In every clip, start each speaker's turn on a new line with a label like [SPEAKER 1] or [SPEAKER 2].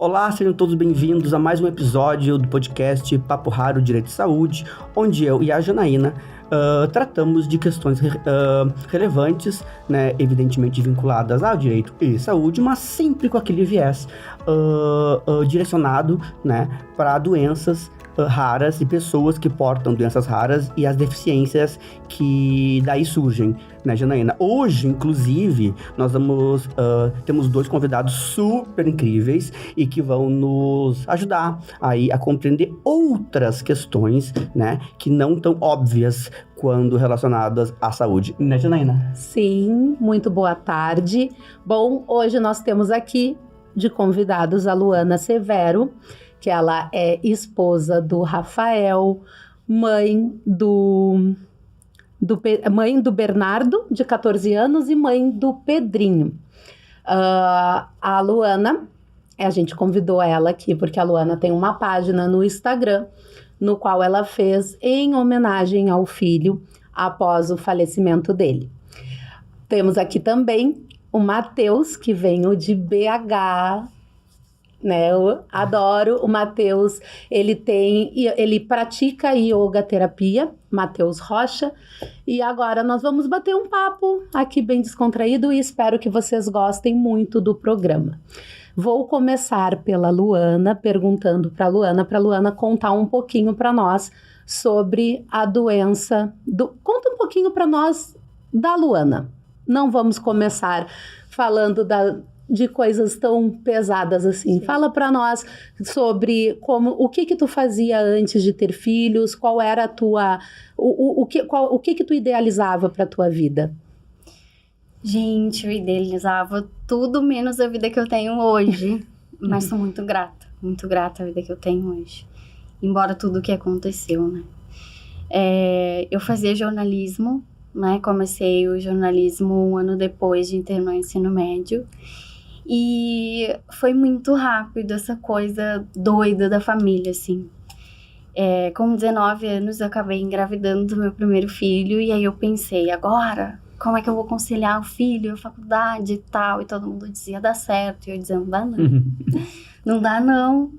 [SPEAKER 1] Olá, sejam todos bem-vindos a mais um episódio do podcast Papo Raro Direito de Saúde, onde eu e a Janaína tratamos de questões relevantes, né, evidentemente vinculadas ao direito e saúde, mas sempre com aquele viés direcionado, né, para doenças raras e pessoas que portam doenças raras e as deficiências que daí surgem, né, Janaína? Hoje, inclusive, nós temos dois convidados super incríveis e que vão nos ajudar aí a compreender outras questões, né, que não tão óbvias quando relacionadas à saúde, né, Janaína?
[SPEAKER 2] Sim, muito boa tarde. Bom, hoje nós temos aqui de convidados a Luana Severo, que ela é esposa do Rafael, mãe do Bernardo, de 14 anos, e mãe do Pedrinho. A Luana, a gente convidou ela aqui porque a Luana tem uma página no Instagram, no qual ela fez em homenagem ao filho após o falecimento dele. Temos aqui também o Matheus, que veio de BH, né? Eu adoro o Matheus. Ele pratica yoga terapia, Matheus Rocha. E agora nós vamos bater um papo aqui bem descontraído e espero que vocês gostem muito do programa. Vou começar pela Luana, perguntando para a Luana contar um pouquinho para nós sobre a doença. Conta um pouquinho para nós da Luana. Não vamos começar falando de coisas tão pesadas assim. Sim. Fala para nós sobre o que tu fazia antes de ter filhos, qual era a tua... O que tu idealizava para tua vida?
[SPEAKER 3] Gente, eu idealizava tudo menos a vida que eu tenho hoje. Mas sou muito grata à vida que eu tenho hoje. Embora tudo o que aconteceu, né? Eu fazia jornalismo, né? Comecei o jornalismo um ano depois de terminar o ensino médio. E foi muito rápido essa coisa doida da família, assim. Com 19 anos, eu acabei engravidando do meu primeiro filho. E aí eu pensei, agora, como é que eu vou conciliar o filho, a faculdade e tal? E todo mundo dizia, dá certo. E eu dizia, não dá não. Não dá não.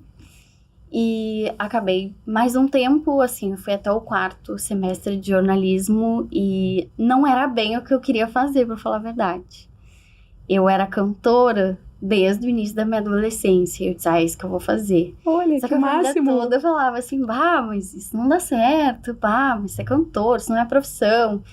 [SPEAKER 3] E acabei mais um tempo, assim, eu fui até o 4º semestre de jornalismo. E não era bem o que eu queria fazer, pra falar a verdade. Eu era cantora desde o início da minha adolescência. Eu disse, é isso que eu vou fazer.
[SPEAKER 2] Olha,
[SPEAKER 3] só
[SPEAKER 2] que
[SPEAKER 3] a
[SPEAKER 2] máximo.
[SPEAKER 3] vida toda eu falava assim, mas isso não dá certo. Mas você é cantor, isso não é profissão.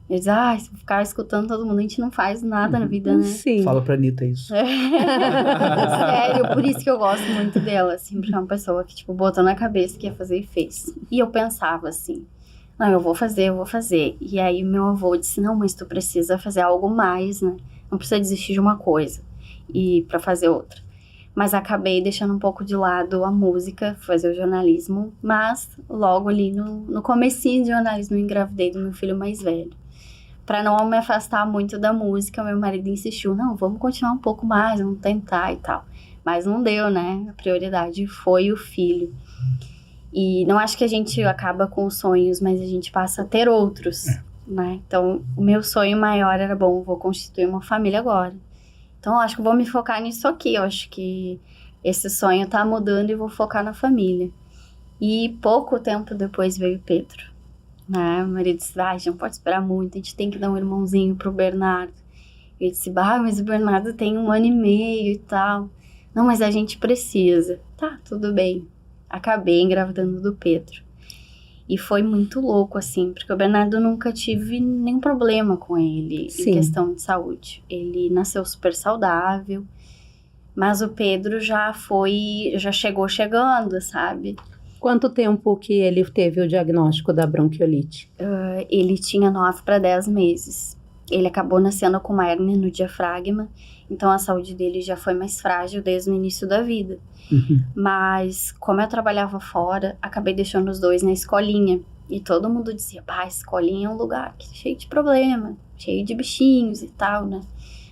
[SPEAKER 3] Eu disse, se eu ficar escutando todo mundo, a gente não faz nada na vida, né?
[SPEAKER 2] Sim.
[SPEAKER 1] Fala pra Anitta isso.
[SPEAKER 3] Sério, por isso que eu gosto muito dela, assim, porque é uma pessoa que, tipo, botou na cabeça que ia fazer e fez. E eu pensava assim, não, eu vou fazer. E aí meu avô disse, não, mas tu precisa fazer algo mais, né? Não precisa desistir de uma coisa e para fazer outra. Mas acabei deixando um pouco de lado a música, fazer o jornalismo. Mas logo ali no comecinho de jornalismo eu engravidei do meu filho mais velho. Para não me afastar muito da música, meu marido insistiu, não, vamos continuar um pouco mais, vamos tentar e tal. Mas não deu, né? A prioridade foi o filho. E não acho que a gente acaba com os sonhos, mas a gente passa a ter outros. Né? Então, o meu sonho maior era, vou constituir uma família agora. Então, eu acho que vou me focar nisso aqui. Eu acho que esse sonho tá mudando e vou focar na família. E pouco tempo depois veio o Pedro. Né? O marido disse, a gente não pode esperar muito, a gente tem que dar um irmãozinho pro Bernardo. Eu disse, mas o Bernardo tem 1 ano e meio e tal. Não, mas a gente precisa. Tá, tudo bem. Acabei engravidando do Pedro. E foi muito louco, assim, porque o Bernardo nunca tive nenhum problema com ele. Sim. Em questão de saúde. Ele nasceu super saudável, mas o Pedro já chegou chegando, sabe?
[SPEAKER 2] Quanto tempo que ele teve o diagnóstico da bronquiolite?
[SPEAKER 3] Ele tinha 9 para 10 meses. Ele acabou nascendo com uma hérnia no diafragma, então a saúde dele já foi mais frágil desde o início da vida. Uhum. Mas, como eu trabalhava fora, acabei deixando os dois na escolinha. E todo mundo dizia, a escolinha é um lugar cheio de problema, cheio de bichinhos e tal, né?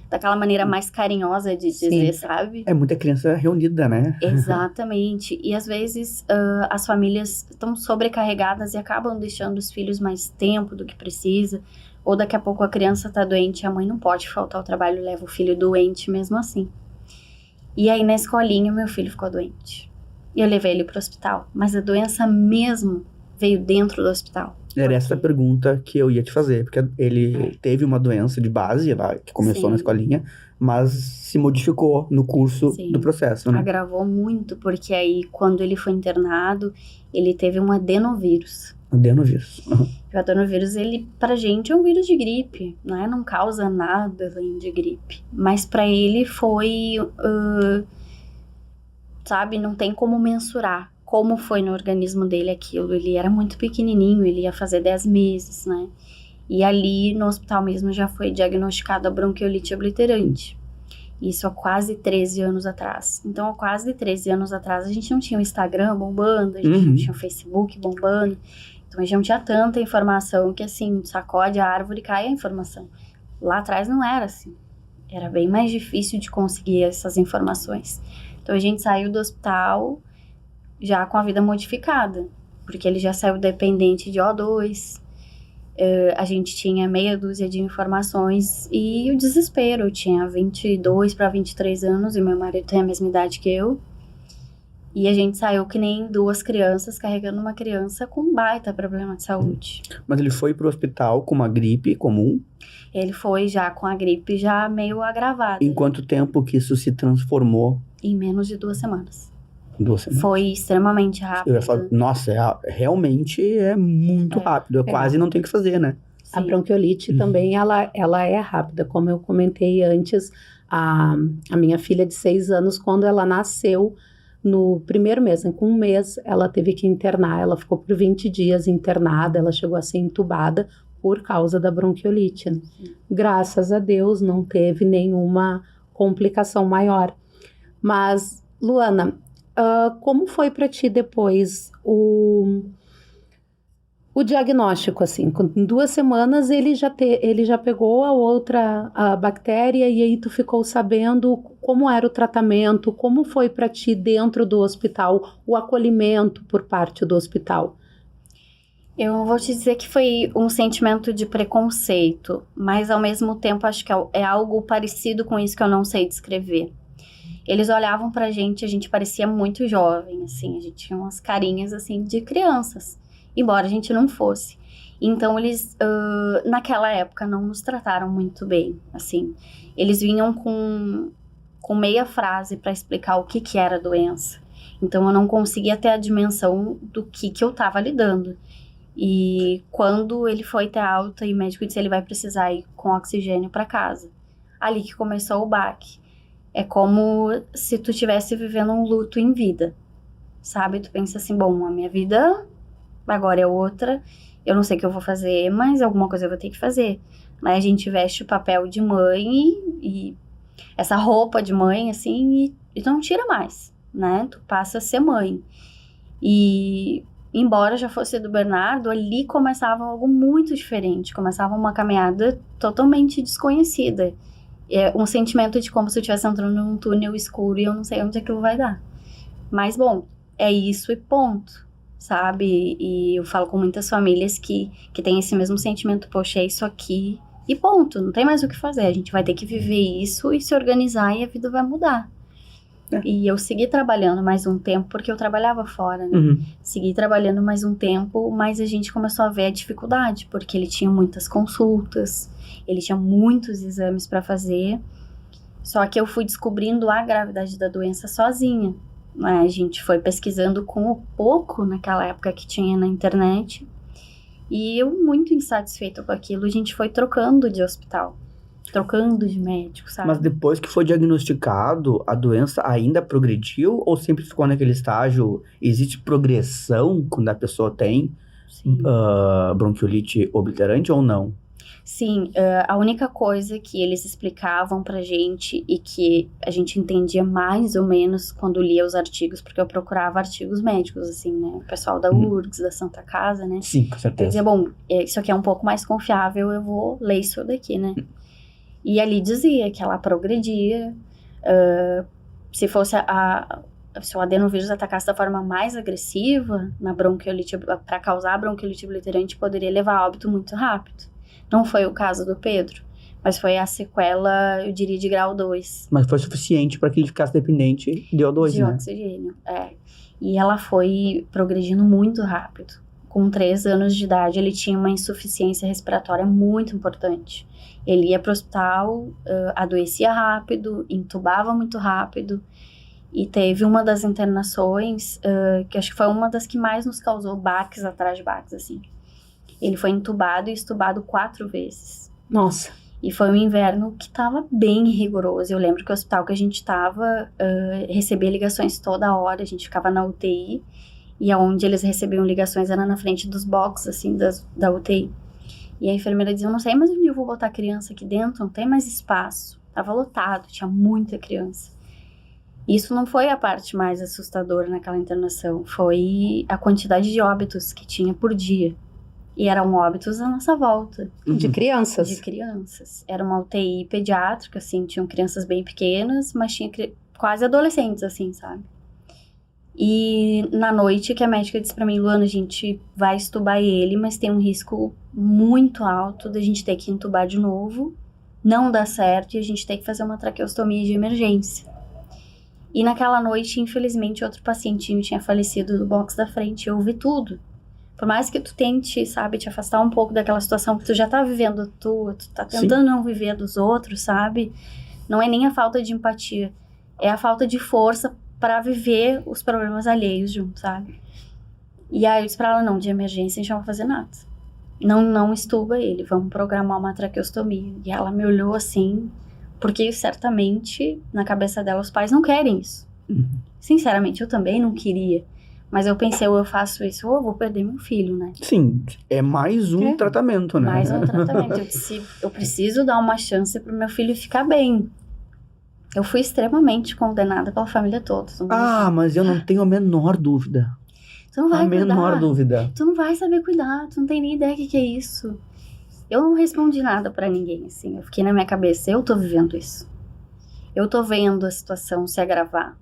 [SPEAKER 3] Daquela maneira mais carinhosa de dizer, sabe?
[SPEAKER 1] É muita criança reunida, né?
[SPEAKER 3] Exatamente. E às vezes as famílias estão sobrecarregadas e acabam deixando os filhos mais tempo do que precisa. Ou daqui a pouco a criança tá doente e a mãe não pode faltar ao trabalho, leva o filho doente mesmo assim. E aí, na escolinha, meu filho ficou doente. E eu levei ele pro hospital. Mas a doença mesmo veio dentro do hospital.
[SPEAKER 1] Era essa a pergunta que eu ia te fazer, porque ele teve uma doença de base lá, que começou
[SPEAKER 3] Sim.
[SPEAKER 1] na escolinha, mas se modificou no curso
[SPEAKER 3] Sim.
[SPEAKER 1] do processo, né?
[SPEAKER 3] Agravou muito, porque aí, quando ele foi internado, ele teve um adenovírus.
[SPEAKER 1] Adenovírus. Uhum.
[SPEAKER 3] O adenovírus, ele, pra gente, é um vírus de gripe, né? Não causa nada além de gripe. Mas pra ele foi, sabe, não tem como mensurar como foi no organismo dele aquilo. Ele era muito pequenininho, ele ia fazer 10 meses, né? E ali no hospital mesmo já foi diagnosticada a bronquiolite obliterante. Isso há quase 13 anos atrás. Então, há quase 13 anos atrás, a gente não tinha o Instagram bombando, a gente não tinha o Facebook bombando. Então, a gente não tinha tanta informação que, assim, sacode a árvore e cai a informação. Lá atrás não era assim. Era bem mais difícil de conseguir essas informações. Então, a gente saiu do hospital já com a vida modificada, porque ele já saiu dependente de O2, a gente tinha meia dúzia de informações e o desespero. Eu tinha 22 para 23 anos e meu marido tem a mesma idade que eu, e a gente saiu que nem duas crianças carregando uma criança com um baita problema de saúde.
[SPEAKER 1] Mas ele foi pro hospital com uma gripe comum?
[SPEAKER 3] Ele foi já com a gripe já meio agravada.
[SPEAKER 1] Em quanto tempo que isso se transformou?
[SPEAKER 3] Em menos de 2 semanas.
[SPEAKER 1] 2 semanas.
[SPEAKER 3] Foi extremamente rápido.
[SPEAKER 1] Eu ia falar, nossa, realmente é muito rápido. Eu quase não tenho o que fazer, né?
[SPEAKER 2] A bronquiolite também, ela é rápida. Como eu comentei antes, a minha filha de 6 anos, quando ela nasceu, no primeiro mês, com 1 mês, ela teve que internar. Ela ficou por 20 dias internada, ela chegou a ser entubada por causa da bronquiolite, né? Graças a Deus, não teve nenhuma complicação maior. Mas, Luana, como foi para ti depois o diagnóstico, assim? Em 2 semanas ele já pegou a bactéria e aí tu ficou sabendo como era o tratamento, como foi para ti dentro do hospital, o acolhimento por parte do hospital?
[SPEAKER 3] Eu vou te dizer que foi um sentimento de preconceito, mas ao mesmo tempo acho que é algo parecido com isso que eu não sei descrever. Eles olhavam pra gente, a gente parecia muito jovem, assim, a gente tinha umas carinhas, assim, de crianças, embora a gente não fosse. Então, eles, naquela época, não nos trataram muito bem, assim. Eles vinham com meia frase pra explicar o que era a doença. Então, eu não conseguia ter a dimensão do que eu tava lidando. E quando ele foi ter alta e o médico disse que ele vai precisar ir com oxigênio pra casa. Ali que começou o baque. É como se tu estivesse vivendo um luto em vida, sabe? Tu pensa assim, bom, a minha vida agora é outra, eu não sei o que eu vou fazer, mas alguma coisa eu vou ter que fazer. Aí a gente veste o papel de mãe e essa roupa de mãe, assim, e tu não tira mais, né? Tu passa a ser mãe. E embora já fosse do Bernardo, ali começava algo muito diferente, começava uma caminhada totalmente desconhecida. É um sentimento de como se eu estivesse entrando num túnel escuro e eu não sei onde aquilo vai dar. Mas, bom, é isso e ponto, sabe? E eu falo com muitas famílias que têm esse mesmo sentimento, poxa, é isso aqui e ponto, não tem mais o que fazer. A gente vai ter que viver isso e se organizar e a vida vai mudar. E eu segui trabalhando mais um tempo, porque eu trabalhava fora, né? Segui trabalhando mais um tempo, mas a gente começou a ver a dificuldade, porque ele tinha muitas consultas, ele tinha muitos exames para fazer, só que eu fui descobrindo a gravidade da doença sozinha, né? A gente foi pesquisando com o pouco naquela época que tinha na internet, e eu muito insatisfeita com aquilo, a gente foi trocando de hospital, trocando de médico, sabe?
[SPEAKER 1] Mas depois que foi diagnosticado, a doença ainda progrediu ou sempre ficou naquele estágio? Existe progressão quando a pessoa tem bronquiolite obliterante ou não?
[SPEAKER 3] Sim, a única coisa que eles explicavam pra gente e que a gente entendia mais ou menos quando lia os artigos, porque eu procurava artigos médicos, assim, né? O pessoal da URGS, da Santa Casa, né?
[SPEAKER 1] Sim, com certeza.
[SPEAKER 3] Eu dizia, bom, isso aqui é um pouco mais confiável, eu vou ler isso daqui, né? E ali dizia que ela progredia, se fosse se o adenovírus atacasse da forma mais agressiva na bronquiolite, para causar a bronquiolite obliterante, poderia levar a óbito muito rápido. Não foi o caso do Pedro, Mas foi a sequela, eu diria, de grau 2.
[SPEAKER 1] Mas foi suficiente para que ele ficasse dependente de O2,
[SPEAKER 3] de
[SPEAKER 1] né?
[SPEAKER 3] oxigênio, E ela foi progredindo muito rápido. Com 3 anos de idade, ele tinha uma insuficiência respiratória muito importante. Ele ia para o hospital, adoecia rápido, entubava muito rápido. E teve uma das internações, que acho que foi uma das que mais nos causou baques atrás de baques, assim. Ele foi entubado e extubado 4 vezes.
[SPEAKER 2] Nossa.
[SPEAKER 3] E foi um inverno que estava bem rigoroso. Eu lembro que o hospital que a gente estava recebia ligações toda hora. A gente ficava na UTI. E aonde eles recebiam ligações era na frente dos boxes, assim, da UTI. E a enfermeira dizia, eu não sei mais onde eu vou botar a criança aqui dentro. Não tem mais espaço. Tava lotado, tinha muita criança. Isso não foi a parte mais assustadora naquela internação. Foi a quantidade de óbitos que tinha por dia. E eram óbitos à nossa volta.
[SPEAKER 2] De crianças.
[SPEAKER 3] De crianças. Era uma UTI pediátrica, assim, tinham crianças bem pequenas, mas tinha quase adolescentes, assim, sabe? E na noite que a médica disse pra mim, Luana, a gente vai extubar ele, mas tem um risco muito alto da gente ter que entubar de novo, não dá certo e a gente tem que fazer uma traqueostomia de emergência. E naquela noite, infelizmente, outro pacientinho tinha falecido do box da frente, eu ouvi tudo. Por mais que tu tente, sabe, te afastar um pouco daquela situação que tu já tá vivendo tu tá tentando
[SPEAKER 1] Sim.
[SPEAKER 3] não viver dos outros, sabe? Não é nem a falta de empatia, é a falta de força para viver os problemas alheios junto, sabe? E aí eu disse pra ela, não, de emergência a gente não vai fazer nada. Não estuba ele, vamos programar uma traqueostomia. E ela me olhou assim, porque certamente na cabeça dela os pais não querem isso. Sinceramente, eu também não queria. Mas eu pensei, ou eu faço isso, ou eu vou perder meu filho, né?
[SPEAKER 1] Sim, é mais um tratamento, né?
[SPEAKER 3] Mais um tratamento. Eu preciso dar uma chance pro meu filho ficar bem. Eu fui extremamente condenada pela família toda.
[SPEAKER 1] Mas eu não tenho a menor dúvida.
[SPEAKER 3] Tu não vai cuidar.
[SPEAKER 1] Menor dúvida.
[SPEAKER 3] Tu não vai saber cuidar, tu não tem nem ideia do que é isso. Eu não respondi nada pra ninguém, assim. Eu fiquei na minha cabeça, eu tô vivendo isso. Eu tô vendo a situação se agravar.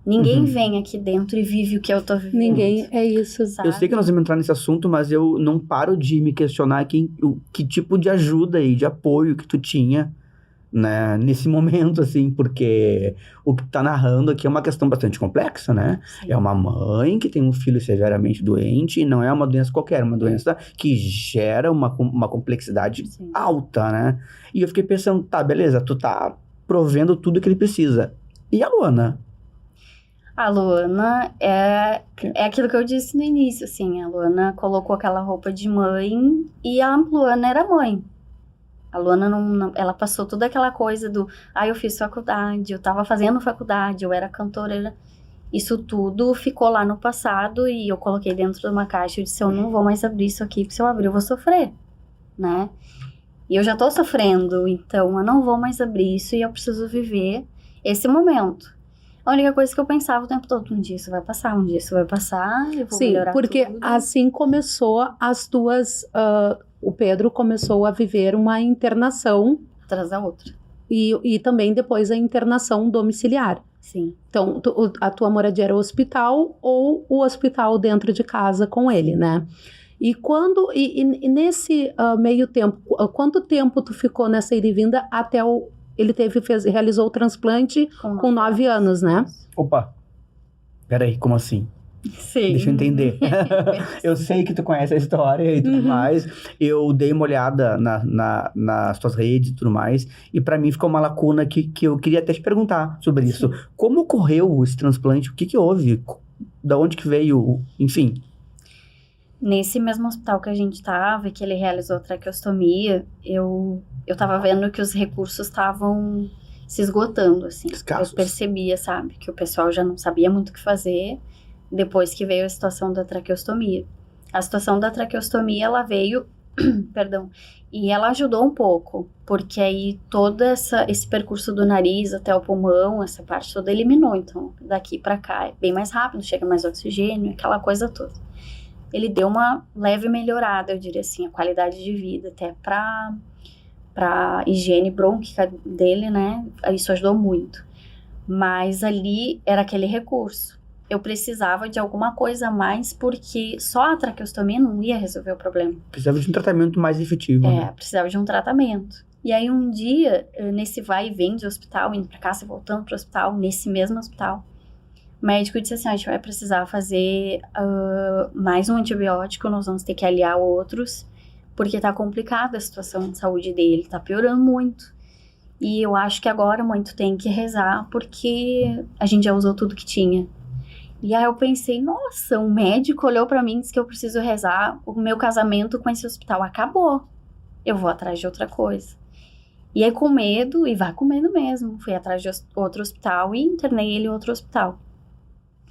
[SPEAKER 3] Ninguém vem aqui dentro e vive o que eu tô vivendo.
[SPEAKER 2] Ninguém, é isso.
[SPEAKER 3] Sabe?
[SPEAKER 1] Eu sei que nós vamos entrar nesse assunto, mas eu não paro de me questionar que tipo de ajuda e de apoio que tu tinha, né, nesse momento, assim, porque o que tu tá narrando aqui é uma questão bastante complexa, né?
[SPEAKER 3] Sim.
[SPEAKER 1] É uma mãe que tem um filho severamente doente e não é uma doença qualquer, uma doença que gera uma complexidade
[SPEAKER 3] Sim.
[SPEAKER 1] alta, né? E eu fiquei pensando, tá, beleza, tu tá provendo tudo que ele precisa. E a Luana?
[SPEAKER 3] A Luana é aquilo que eu disse no início, assim. A Luana colocou aquela roupa de mãe e a Luana era mãe. A Luana ela passou toda aquela coisa do, eu fiz faculdade, eu tava fazendo faculdade, eu era cantora. Isso tudo ficou lá no passado e eu coloquei dentro de uma caixa. Eu disse, eu não vou mais abrir isso aqui, porque se eu abrir eu vou sofrer, né? E eu já tô sofrendo, então eu não vou mais abrir isso e eu preciso viver esse momento. A única coisa que eu pensava o tempo todo, um dia isso vai passar, eu vou melhorar tudo.
[SPEAKER 2] Sim, porque assim começou as tuas... o Pedro começou a viver uma internação.
[SPEAKER 3] Atrás da outra.
[SPEAKER 2] E também depois a internação domiciliar.
[SPEAKER 3] Sim.
[SPEAKER 2] Então, a tua moradia era o hospital ou o hospital dentro de casa com ele, né? E nesse meio tempo, quanto tempo tu ficou nessa ida e vinda até ele realizou o transplante com 9 anos, né?
[SPEAKER 1] Opa, peraí, como assim?
[SPEAKER 3] Sim.
[SPEAKER 1] Deixa eu entender. Eu sei que tu conhece a história e tudo mais. Eu dei uma olhada nas tuas redes e tudo mais. E pra mim ficou uma lacuna que eu queria até te perguntar sobre isso. Como ocorreu esse transplante? O que houve? Da onde que veio? Enfim.
[SPEAKER 3] Nesse mesmo hospital que a gente tava, que ele realizou a traqueostomia, eu tava vendo que os recursos estavam se esgotando, assim.
[SPEAKER 1] Escassos.
[SPEAKER 3] Eu percebia, sabe, que o pessoal já não sabia muito o que fazer depois que veio a situação da traqueostomia. A situação da traqueostomia, ela veio, perdão, e ela ajudou um pouco, porque aí todo esse percurso do nariz até o pulmão, essa parte toda eliminou, então daqui pra cá é bem mais rápido, chega mais oxigênio, aquela coisa toda. Ele deu uma leve melhorada, eu diria assim, a qualidade de vida, até pra higiene brônquica dele, né, isso ajudou muito. Mas ali era aquele recurso. Eu precisava de alguma coisa a mais, porque só a traqueostomia não ia resolver o problema.
[SPEAKER 1] Precisava de um tratamento mais efetivo. Né?
[SPEAKER 3] Precisava de um tratamento. E aí um dia, nesse vai e vem de hospital, indo pra casa e voltando pro hospital, nesse mesmo hospital, o médico disse assim, a gente vai precisar fazer mais um antibiótico, nós vamos ter que aliar outros, porque tá complicada a situação de saúde dele, tá piorando muito. E eu acho que agora, mãe, tu tem que rezar, porque a gente já usou tudo que tinha. E aí eu pensei, nossa, um médico olhou pra mim e disse que eu preciso rezar, o meu casamento com esse hospital acabou. Eu vou atrás de outra coisa. E aí com medo, e vai com medo mesmo, fui atrás de outro hospital e internei ele em outro hospital.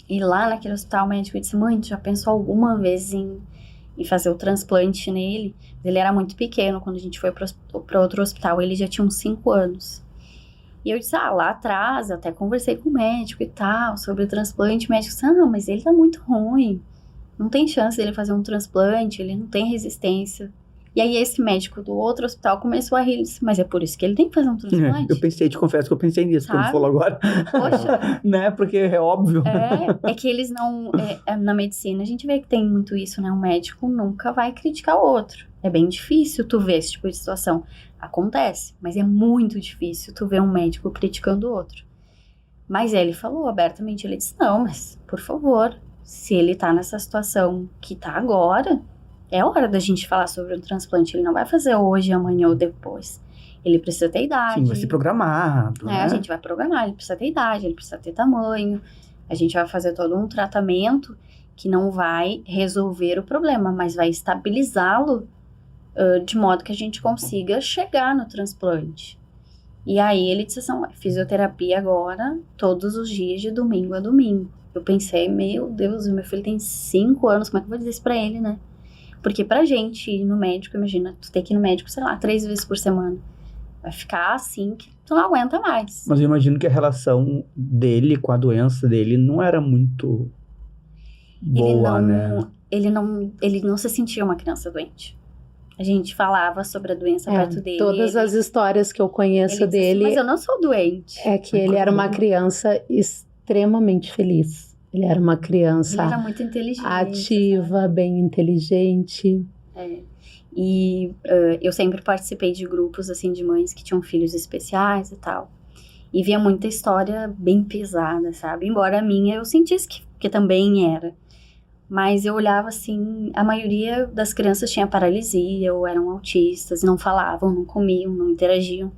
[SPEAKER 3] E lá naquele hospital o médico disse, mãe, tu já pensou alguma vez em fazer o transplante nele? Ele era muito pequeno quando a gente foi para outro hospital, ele já tinha uns 5 anos. E eu disse, lá atrás, eu até conversei com o médico e tal, sobre o transplante. O médico disse, não, mas ele tá muito ruim, não tem chance dele fazer um transplante, ele não tem resistência. E aí esse médico do outro hospital começou a rir, ele disse, mas é por isso que ele tem que fazer um transplante?
[SPEAKER 1] Eu pensei, te confesso que eu pensei nisso, quando falou agora.
[SPEAKER 3] Poxa.
[SPEAKER 1] Né, porque é óbvio.
[SPEAKER 3] É que eles não... na medicina a gente vê que tem muito isso, né? Um médico nunca vai criticar o outro. É bem difícil tu ver esse tipo de situação. Acontece, mas é muito difícil tu ver um médico criticando o outro. Mas ele falou abertamente, ele disse, não, mas por favor, se ele tá nessa situação que tá agora... É hora da gente falar sobre um transplante. Ele não vai fazer hoje, amanhã ou depois. Ele precisa ter idade.
[SPEAKER 1] Sim, vai ser programado, né?
[SPEAKER 3] A gente vai programar. Ele precisa ter idade, ele precisa ter tamanho. A gente vai fazer todo um tratamento que não vai resolver o problema, mas vai estabilizá-lo de modo que a gente consiga chegar no transplante. E aí ele disse assim, fisioterapia agora, todos os dias, de domingo a domingo. Eu pensei, meu Deus, meu filho tem 5 anos, como é que eu vou dizer isso pra ele, né? Porque pra gente ir no médico, imagina, tu tem que ir no médico, sei lá, 3 vezes por semana. Vai ficar assim que tu não aguenta mais.
[SPEAKER 1] Mas eu imagino que a relação dele com a doença dele não era muito boa, né?
[SPEAKER 3] Ele não se sentia uma criança doente. A gente falava sobre a doença perto dele.
[SPEAKER 2] Todas as histórias que eu conheço dele...
[SPEAKER 3] Mas eu não sou doente.
[SPEAKER 2] É que ele era uma criança extremamente feliz. Ele era uma criança...
[SPEAKER 3] Ele era muito inteligente.
[SPEAKER 2] Ativa, bem inteligente.
[SPEAKER 3] E eu sempre participei de grupos, assim, de mães que tinham filhos especiais e tal. E via muita história bem pesada, sabe? Embora a minha eu sentisse que também era. Mas eu olhava assim, a maioria das crianças tinha paralisia ou eram autistas, não falavam, não comiam, não interagiam.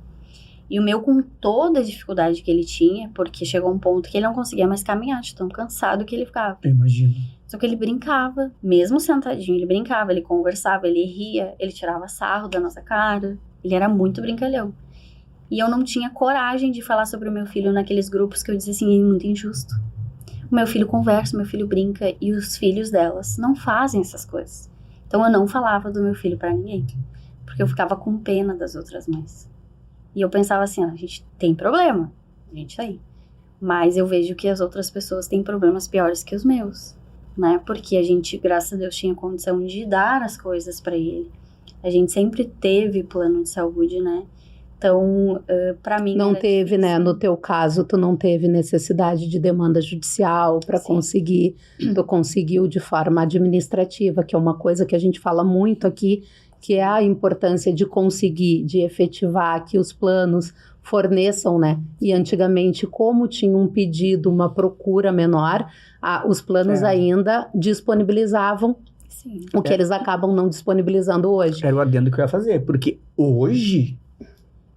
[SPEAKER 3] E o meu, com toda a dificuldade que ele tinha, porque chegou um ponto que ele não conseguia mais caminhar, de tão cansado que ele ficava.
[SPEAKER 1] Eu imagino.
[SPEAKER 3] Só que ele brincava, mesmo sentadinho, ele brincava, ele conversava, ele ria, ele tirava sarro da nossa cara. Ele era muito brincalhão. E eu não tinha coragem de falar sobre o meu filho naqueles grupos que eu dizia assim, é muito injusto. O meu filho conversa, o meu filho brinca, e os filhos delas não fazem essas coisas. Então eu não falava do meu filho pra ninguém, porque eu ficava com pena das outras mães. E eu pensava assim, a gente tem problema, a gente tá aí. Mas eu vejo que as outras pessoas têm problemas piores que os meus, né? Porque a gente, graças a Deus, tinha condição de dar as coisas pra ele. A gente sempre teve plano de saúde, né? Então, pra mim...
[SPEAKER 2] Não teve, difícil, né? No teu caso, tu não teve necessidade de demanda judicial para conseguir. Tu conseguiu de forma administrativa, que é uma coisa que a gente fala muito aqui, que é a importância de conseguir, de efetivar que os planos forneçam, né? E antigamente, como tinha um pedido, uma procura menor, os planos ainda disponibilizavam o que eles acabam não disponibilizando hoje.
[SPEAKER 1] Era o adendo que eu ia fazer, porque hoje...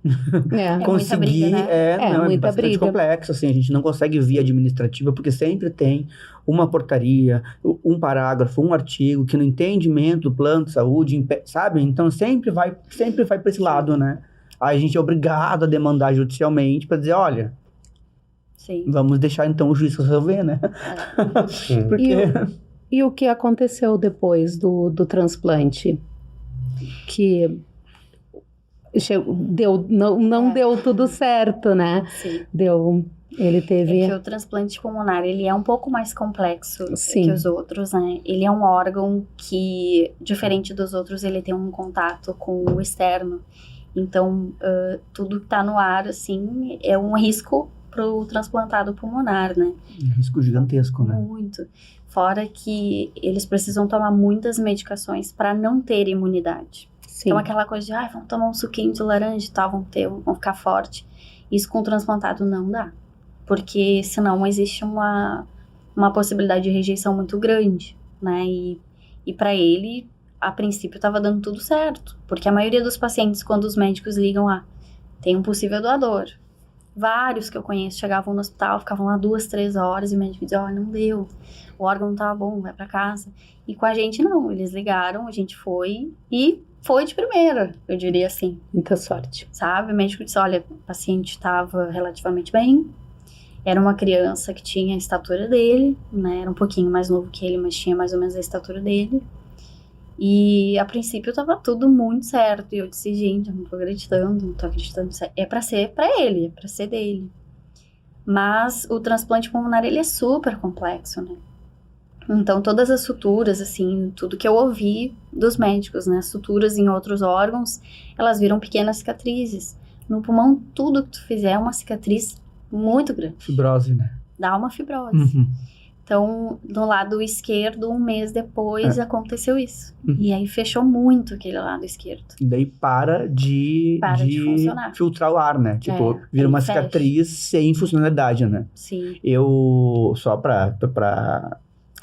[SPEAKER 3] muita
[SPEAKER 1] conseguir
[SPEAKER 3] briga, né?
[SPEAKER 1] é
[SPEAKER 2] muita
[SPEAKER 1] bastante
[SPEAKER 2] briga.
[SPEAKER 1] complexo, assim, a gente não consegue via administrativa, porque sempre tem uma portaria, um parágrafo, um artigo que no entendimento do plano de saúde, sabe? Então sempre vai para esse lado, né? Aí a gente é obrigado a demandar judicialmente para dizer, olha, vamos deixar então o juiz resolver, né? Porque...
[SPEAKER 2] E o que aconteceu depois do transplante? Que não deu tudo certo, né?
[SPEAKER 3] Sim.
[SPEAKER 2] Ele teve...
[SPEAKER 3] É que o transplante pulmonar, ele é um pouco mais complexo que os outros, né? Ele é um órgão que, diferente dos outros, ele tem um contato com o externo. Então, tudo que tá no ar, assim, é um risco pro transplantado pulmonar, né?
[SPEAKER 1] Um risco gigantesco, né?
[SPEAKER 3] Muito. Fora que eles precisam tomar muitas medicações para não ter imunidade.
[SPEAKER 2] Sim.
[SPEAKER 3] Então aquela coisa de, vamos tomar um suquinho de laranja e tal, vão ficar forte. Isso com o transplantado não dá. Porque senão existe uma possibilidade de rejeição muito grande, né? E para ele, a princípio, estava dando tudo certo. Porque a maioria dos pacientes, quando os médicos ligam, tem um possível doador. Vários que eu conheço chegavam no hospital, ficavam lá 2, 3 horas e o médico dizia, não deu, o órgão não tava bom, vai para casa. E com a gente não, eles ligaram, a gente foi e foi de primeira, eu diria assim.
[SPEAKER 2] Muita sorte.
[SPEAKER 3] Sabe, o médico disse, olha, o paciente estava relativamente bem, era uma criança que tinha a estatura dele, né, era um pouquinho mais novo que ele, mas tinha mais ou menos a estatura dele. E a princípio tava tudo muito certo. E eu disse, gente, eu não tô acreditando. É pra ser pra ele, é pra ser dele. Mas o transplante pulmonar, ele é super complexo, né? Então, todas as suturas, assim, tudo que eu ouvi dos médicos, né? As suturas em outros órgãos, elas viram pequenas cicatrizes. No pulmão, tudo que tu fizer é uma cicatriz muito grande.
[SPEAKER 1] Fibrose, né?
[SPEAKER 3] Dá uma fibrose. Então, do lado esquerdo, 1 mês depois, aconteceu isso. E aí fechou muito aquele lado esquerdo.
[SPEAKER 1] E daí para de
[SPEAKER 3] funcionar.
[SPEAKER 1] Filtrar o ar, né? Tipo, vira uma cicatriz sem funcionalidade, né?
[SPEAKER 3] Sim.
[SPEAKER 1] Eu, só pra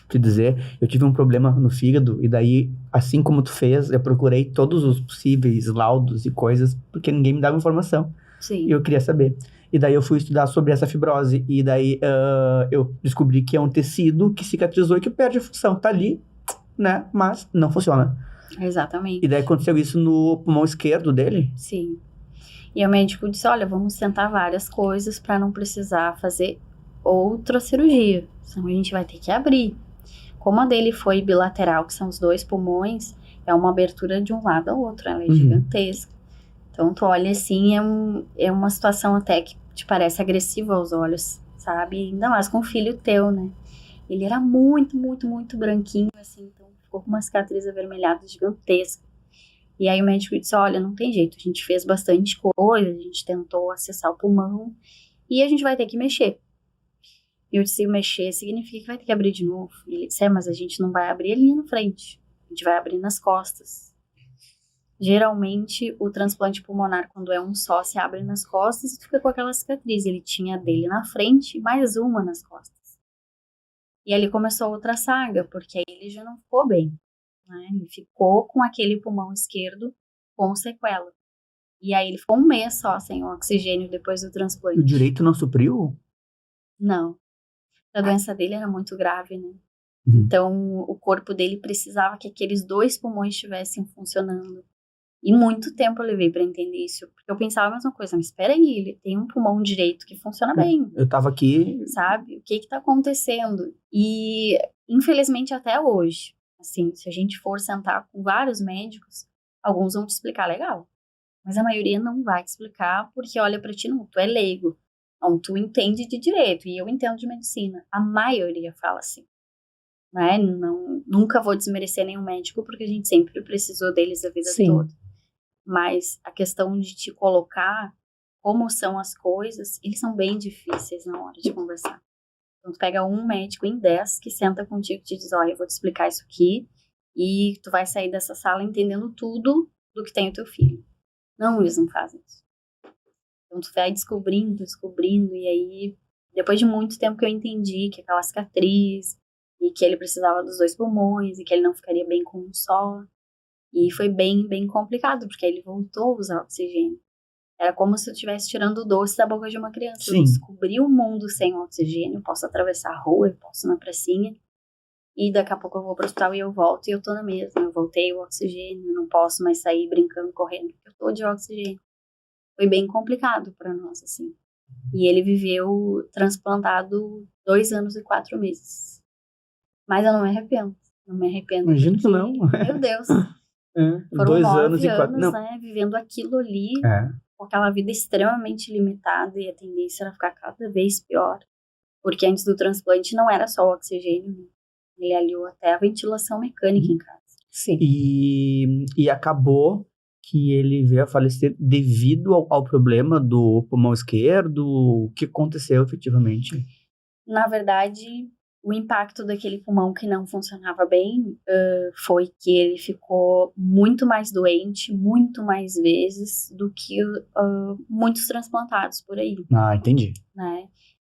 [SPEAKER 1] te dizer, eu tive um problema no fígado e daí, assim como tu fez, eu procurei todos os possíveis laudos e coisas, porque ninguém me dava informação.
[SPEAKER 3] Sim.
[SPEAKER 1] E eu queria saber. E daí eu fui estudar sobre essa fibrose. E daí eu descobri que é um tecido que cicatrizou e que perde a função. Tá ali, né? Mas não funciona.
[SPEAKER 3] Exatamente.
[SPEAKER 1] E daí aconteceu isso no pulmão esquerdo dele?
[SPEAKER 3] Sim. E o médico disse, olha, vamos tentar várias coisas para não precisar fazer outra cirurgia. Senão a gente vai ter que abrir. Como a dele foi bilateral, que são os 2 pulmões, é uma abertura de um lado ao outro. Ela é gigantesca. Então, tu olha assim, é uma situação até que te parece agressiva aos olhos, sabe? Ainda mais com o filho teu, né? Ele era muito, muito, muito branquinho, assim, então ficou com uma cicatriz avermelhada gigantesca. E aí o médico disse, olha, não tem jeito, a gente fez bastante coisa, a gente tentou acessar o pulmão e a gente vai ter que mexer. E eu disse, mexer significa que vai ter que abrir de novo. E ele disse, mas a gente não vai abrir ali na frente, a gente vai abrir nas costas. Geralmente, o transplante pulmonar, quando é um só, se abre nas costas e fica com aquela cicatriz. Ele tinha a dele na frente e mais uma nas costas. E ali começou outra saga, porque aí ele já não ficou bem, né? Ele ficou com aquele pulmão esquerdo com sequela. E aí ele ficou 1 mês só sem o oxigênio depois do transplante.
[SPEAKER 1] O direito não supriu?
[SPEAKER 3] Não. A doença dele era muito grave, né? Então, o corpo dele precisava que aqueles 2 pulmões estivessem funcionando. E muito tempo eu levei pra entender isso. Porque eu pensava a mesma coisa. Mas espera aí, ele tem um pulmão direito que funciona bem.
[SPEAKER 1] Eu tava aqui...
[SPEAKER 3] Sabe? O que tá acontecendo? E, infelizmente, até hoje, assim, se a gente for sentar com vários médicos, alguns vão te explicar legal. Mas a maioria não vai te explicar porque olha pra ti, não, tu é leigo. Não, tu entende de direito e eu entendo de medicina. A maioria fala assim. Né? Não, nunca vou desmerecer nenhum médico porque a gente sempre precisou deles a vida toda. Mas a questão de te colocar como são as coisas, eles são bem difíceis na hora de conversar. Então, tu pega um médico em 10 que senta contigo e te diz, olha, eu vou te explicar isso aqui e tu vai sair dessa sala entendendo tudo do que tem o teu filho. Não, eles não fazem isso. Então, tu vai descobrindo, e aí, depois de muito tempo que eu entendi que aquela cicatriz, e que ele precisava dos 2 pulmões, e que ele não ficaria bem com um só. E foi bem, bem complicado, porque aí ele voltou a usar oxigênio. Era como se eu estivesse tirando o doce da boca de uma criança.
[SPEAKER 1] Sim.
[SPEAKER 3] Eu descobri o mundo sem oxigênio, eu posso atravessar a rua, eu posso ir na pracinha, e daqui a pouco eu vou pro hospital e eu volto, e eu tô na mesma. Eu voltei o oxigênio, não posso mais sair brincando, correndo, porque eu tô de oxigênio. Foi bem complicado pra nós, assim. E ele viveu transplantado 2 anos e 4 meses. Mas eu não me arrependo. Não me arrependo.
[SPEAKER 1] Imagina que não.
[SPEAKER 3] Meu Deus. Foram
[SPEAKER 1] 2
[SPEAKER 3] 9
[SPEAKER 1] anos e 4... Não.
[SPEAKER 3] né? Vivendo aquilo ali.
[SPEAKER 1] É.
[SPEAKER 3] Com aquela vida extremamente limitada. E a tendência era ficar cada vez pior. Porque antes do transplante não era só o oxigênio. Né? Ele aliou até a ventilação mecânica em casa.
[SPEAKER 2] Sim.
[SPEAKER 1] E acabou que ele veio a falecer devido ao problema do pulmão esquerdo. O que aconteceu efetivamente?
[SPEAKER 3] Na verdade, O impacto daquele pulmão que não funcionava bem foi que ele ficou muito mais doente, muito mais vezes do que muitos transplantados por aí,
[SPEAKER 4] Ah, entendi.
[SPEAKER 3] né?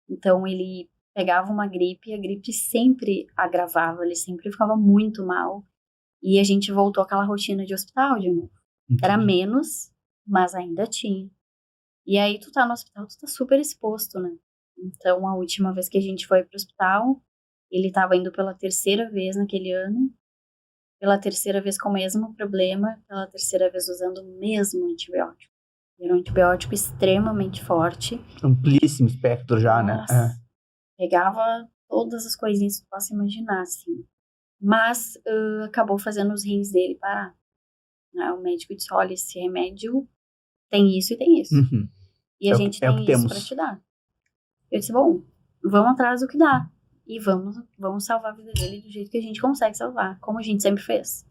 [SPEAKER 3] Então ele pegava uma gripe e a gripe sempre agravava, ele sempre ficava muito mal. E a gente voltou àquela rotina de hospital de novo. Era
[SPEAKER 4] Entendi.
[SPEAKER 3] menos, mas ainda tinha. E aí tu tá no hospital, tu tá super exposto, né? Então a última vez que a gente foi pro hospital, ele estava indo pela 3ª vez naquele ano, pela 3ª vez com o mesmo problema, pela 3ª vez usando o mesmo antibiótico. Era um antibiótico extremamente forte.
[SPEAKER 4] Amplíssimo espectro já, né?
[SPEAKER 3] Nossa, pegava todas as coisinhas que tu possa imaginar, assim. Mas acabou fazendo os rins dele parar. Né? O médico disse, olha, esse remédio tem isso e tem isso.
[SPEAKER 4] Uhum.
[SPEAKER 3] E a
[SPEAKER 4] É o
[SPEAKER 3] gente
[SPEAKER 4] que- é o
[SPEAKER 3] tem
[SPEAKER 4] que
[SPEAKER 3] isso
[SPEAKER 4] temos.
[SPEAKER 3] pra te dar. Eu disse, bom, vamos atrás do que dá. E vamos salvar a vida dele do jeito que a gente consegue salvar, como a gente sempre fez.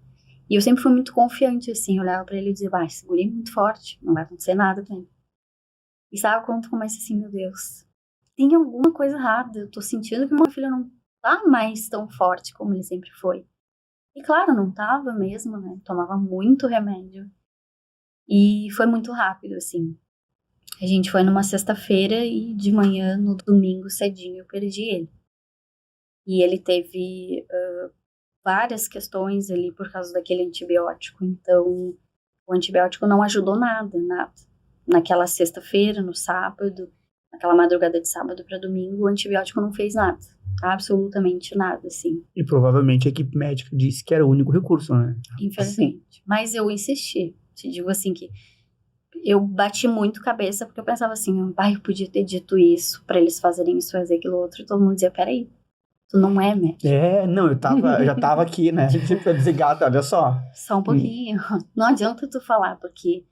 [SPEAKER 3] E eu sempre fui muito confiante, assim, eu olhava pra ele e dizia, vai, segurei muito forte, não vai acontecer nada com ele. E sabe quando tu começa assim, meu Deus, tem alguma coisa errada, eu tô sentindo que meu filho não tá mais tão forte como ele sempre foi. E claro, não tava mesmo, né, tomava muito remédio. E foi muito rápido, assim. A gente foi numa sexta-feira e de manhã, no domingo, cedinho, eu perdi ele. E ele teve várias questões ali por causa daquele antibiótico. Então, o antibiótico não ajudou nada. Naquela sexta-feira, no sábado, naquela madrugada de sábado para domingo, o antibiótico não fez nada. Absolutamente nada, assim.
[SPEAKER 4] E provavelmente a equipe médica disse que era o único recurso, né?
[SPEAKER 3] Infelizmente. Mas eu insisti. Te digo assim que eu bati muito cabeça porque eu pensava assim, eu podia ter dito isso pra eles fazerem isso, fazer aquilo outro. E todo mundo dizia, peraí, tu não é médico.
[SPEAKER 4] Não, eu já tava aqui, né? Tipo, desligado, olha só.
[SPEAKER 3] Só um pouquinho. Não adianta tu falar, porque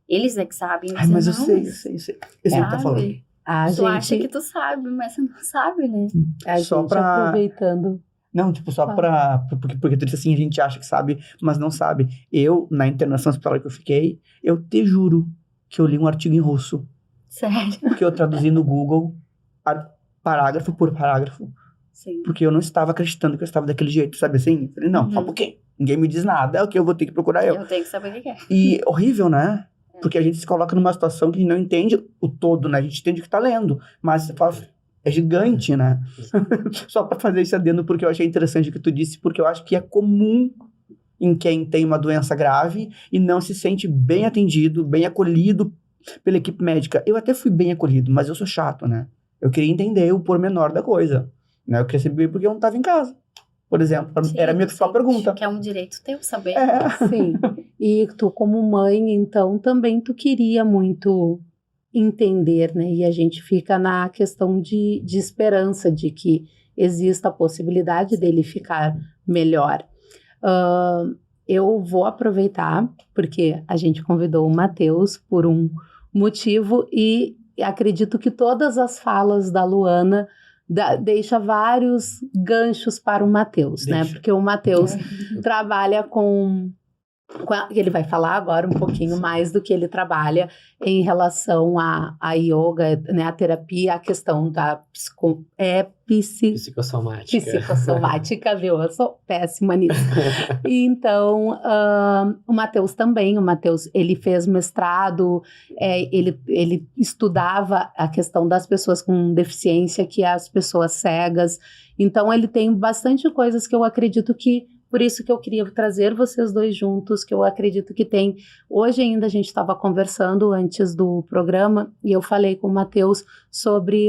[SPEAKER 3] eles é que sabem.
[SPEAKER 4] Ai, mas eu
[SPEAKER 3] não,
[SPEAKER 4] sei. Esse que tá
[SPEAKER 3] sabe?
[SPEAKER 4] falando.
[SPEAKER 2] A
[SPEAKER 3] Tu
[SPEAKER 2] gente,
[SPEAKER 3] acha que tu sabe, mas você não sabe, né?
[SPEAKER 2] a
[SPEAKER 4] Só
[SPEAKER 2] gente
[SPEAKER 4] pra-
[SPEAKER 2] aproveitando.
[SPEAKER 4] Não, tipo, só
[SPEAKER 2] Fala.
[SPEAKER 4] porque tu disse assim, a gente acha que sabe, mas não sabe. Eu, na internação hospitalar que eu fiquei, eu te juro que eu li um artigo em russo,
[SPEAKER 3] Sério.
[SPEAKER 4] que eu traduzi no Google, parágrafo por parágrafo,
[SPEAKER 3] Sim.
[SPEAKER 4] porque eu não estava acreditando que eu estava daquele jeito, sabe assim? Eu falei, não, só um pouquinho. Ninguém me diz nada, é o que eu vou ter que procurar eu.
[SPEAKER 3] Eu tenho que saber o que é.
[SPEAKER 4] E horrível, né? Porque a gente se coloca numa situação que não entende o todo, né? A gente entende o que tá lendo, mas é gigante, né? Só pra fazer esse adendo, porque eu achei interessante o que tu disse, porque eu acho que é comum em quem tem uma doença grave e não se sente bem atendido, bem acolhido pela equipe médica. Eu até fui bem acolhido, mas eu sou chato, né? Eu queria entender o pormenor da coisa, né? Eu queria saber porque eu não tava em casa, por exemplo. Era a minha principal pergunta.
[SPEAKER 3] Que é um direito teu saber.
[SPEAKER 2] Sim. E tu, como mãe, então, também tu queria muito entender, né? E a gente fica na questão de esperança de que exista a possibilidade dele ficar melhor. Eu vou aproveitar, porque a gente convidou o Matheus por um motivo e acredito que todas as falas da Luana deixa vários ganchos para o Matheus, né?
[SPEAKER 4] Deixa.
[SPEAKER 2] Porque o Matheus trabalha ele vai falar agora um pouquinho mais do que ele trabalha em relação a yoga, né, a terapia, a questão da psicossomática, viu? Eu sou péssima nisso. Então, o Matheus também, ele fez mestrado, ele estudava a questão das pessoas com deficiência, que é as pessoas cegas. Então, ele tem bastante coisas que eu acredito que por isso que eu queria trazer vocês dois juntos, que eu acredito que tem. Hoje ainda a gente estava conversando antes do programa e eu falei com o Matheus sobre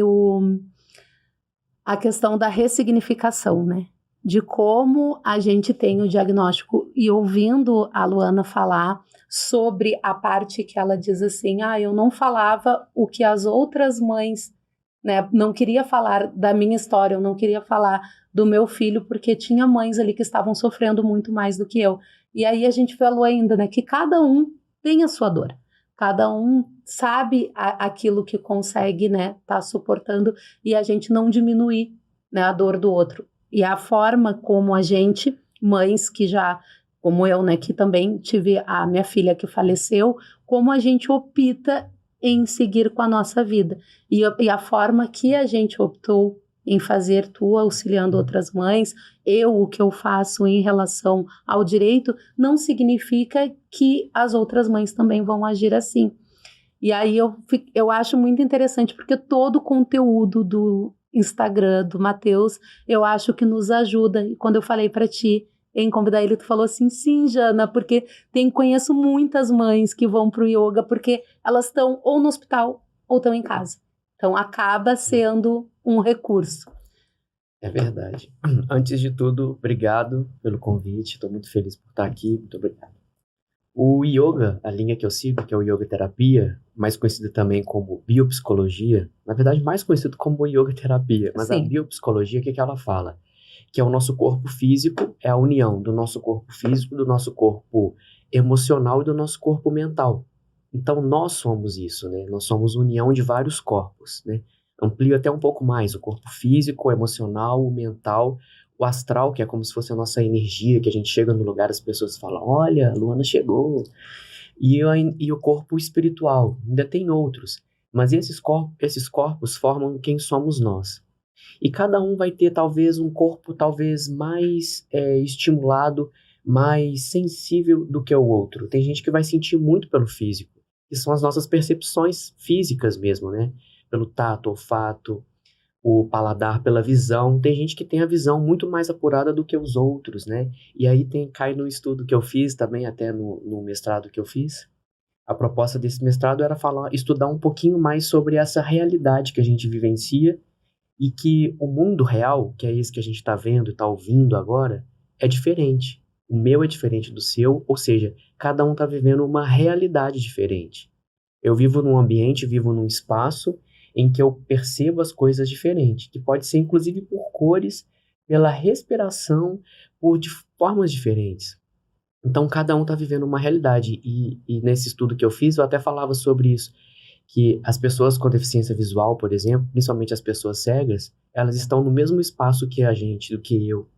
[SPEAKER 2] a questão da ressignificação, né? De como a gente tem o diagnóstico e ouvindo a Luana falar sobre a parte que ela diz assim, eu não falava o que as outras mães, né? Não queria falar da minha história, eu não queria falar do meu filho, porque tinha mães ali que estavam sofrendo muito mais do que eu. E aí a gente falou ainda, né, que cada um tem a sua dor. Cada um sabe aquilo que consegue, né, tá suportando, e a gente não diminuir, né, a dor do outro. E a forma como a gente, mães que já, como eu, né, que também tive a minha filha que faleceu, como a gente opta em seguir com a nossa vida. E a forma que a gente optou em fazer, tu auxiliando outras mães, o que eu faço em relação ao direito, não significa que as outras mães também vão agir assim. E aí eu acho muito interessante, porque todo o conteúdo do Instagram do Matheus, eu acho que nos ajuda. E quando eu falei para ti em convidar ele, tu falou assim, sim, Jana, porque conheço muitas mães que vão pro yoga porque elas estão ou no hospital ou estão em casa. Então acaba sendo um recurso.
[SPEAKER 5] É verdade. Antes de tudo, obrigado pelo convite. Estou muito feliz por estar aqui. Muito obrigado. O yoga, a linha que eu sigo, que é o yoga terapia, mais conhecido também como biopsicologia, na verdade mais conhecido como yoga terapia, mas
[SPEAKER 2] Sim.
[SPEAKER 5] a biopsicologia, o que ela fala? Que é o nosso corpo físico, é a união do nosso corpo físico, do nosso corpo emocional e do nosso corpo mental. Então nós somos isso, né? Nós somos união de vários corpos, né? Amplio até um pouco mais o corpo físico, o emocional, o mental, o astral, que é como se fosse a nossa energia, que a gente chega no lugar, as pessoas falam, olha, a Luana chegou. E o corpo espiritual, ainda tem outros, mas esses corpos formam quem somos nós. E cada um vai ter talvez um corpo talvez mais estimulado, mais sensível do que o outro. Tem gente que vai sentir muito pelo físico, que são as nossas percepções físicas mesmo, né? Pelo tato, olfato, o paladar, pela visão. Tem gente que tem a visão muito mais apurada do que os outros, né? E aí cai no estudo que eu fiz também, até no mestrado que eu fiz. A proposta desse mestrado era estudar um pouquinho mais sobre essa realidade que a gente vivencia e que o mundo real, que é esse que a gente está vendo e está ouvindo agora, é diferente. O meu é diferente do seu, ou seja, cada um está vivendo uma realidade diferente. Eu vivo num ambiente, vivo num espaço em que eu percebo as coisas diferentes, que pode ser inclusive por cores, pela respiração, de formas diferentes. Então, cada um está vivendo uma realidade. E nesse estudo que eu fiz, eu até falava sobre isso, que as pessoas com deficiência visual, por exemplo, principalmente as pessoas cegas, elas estão no mesmo espaço que a gente, do que eu.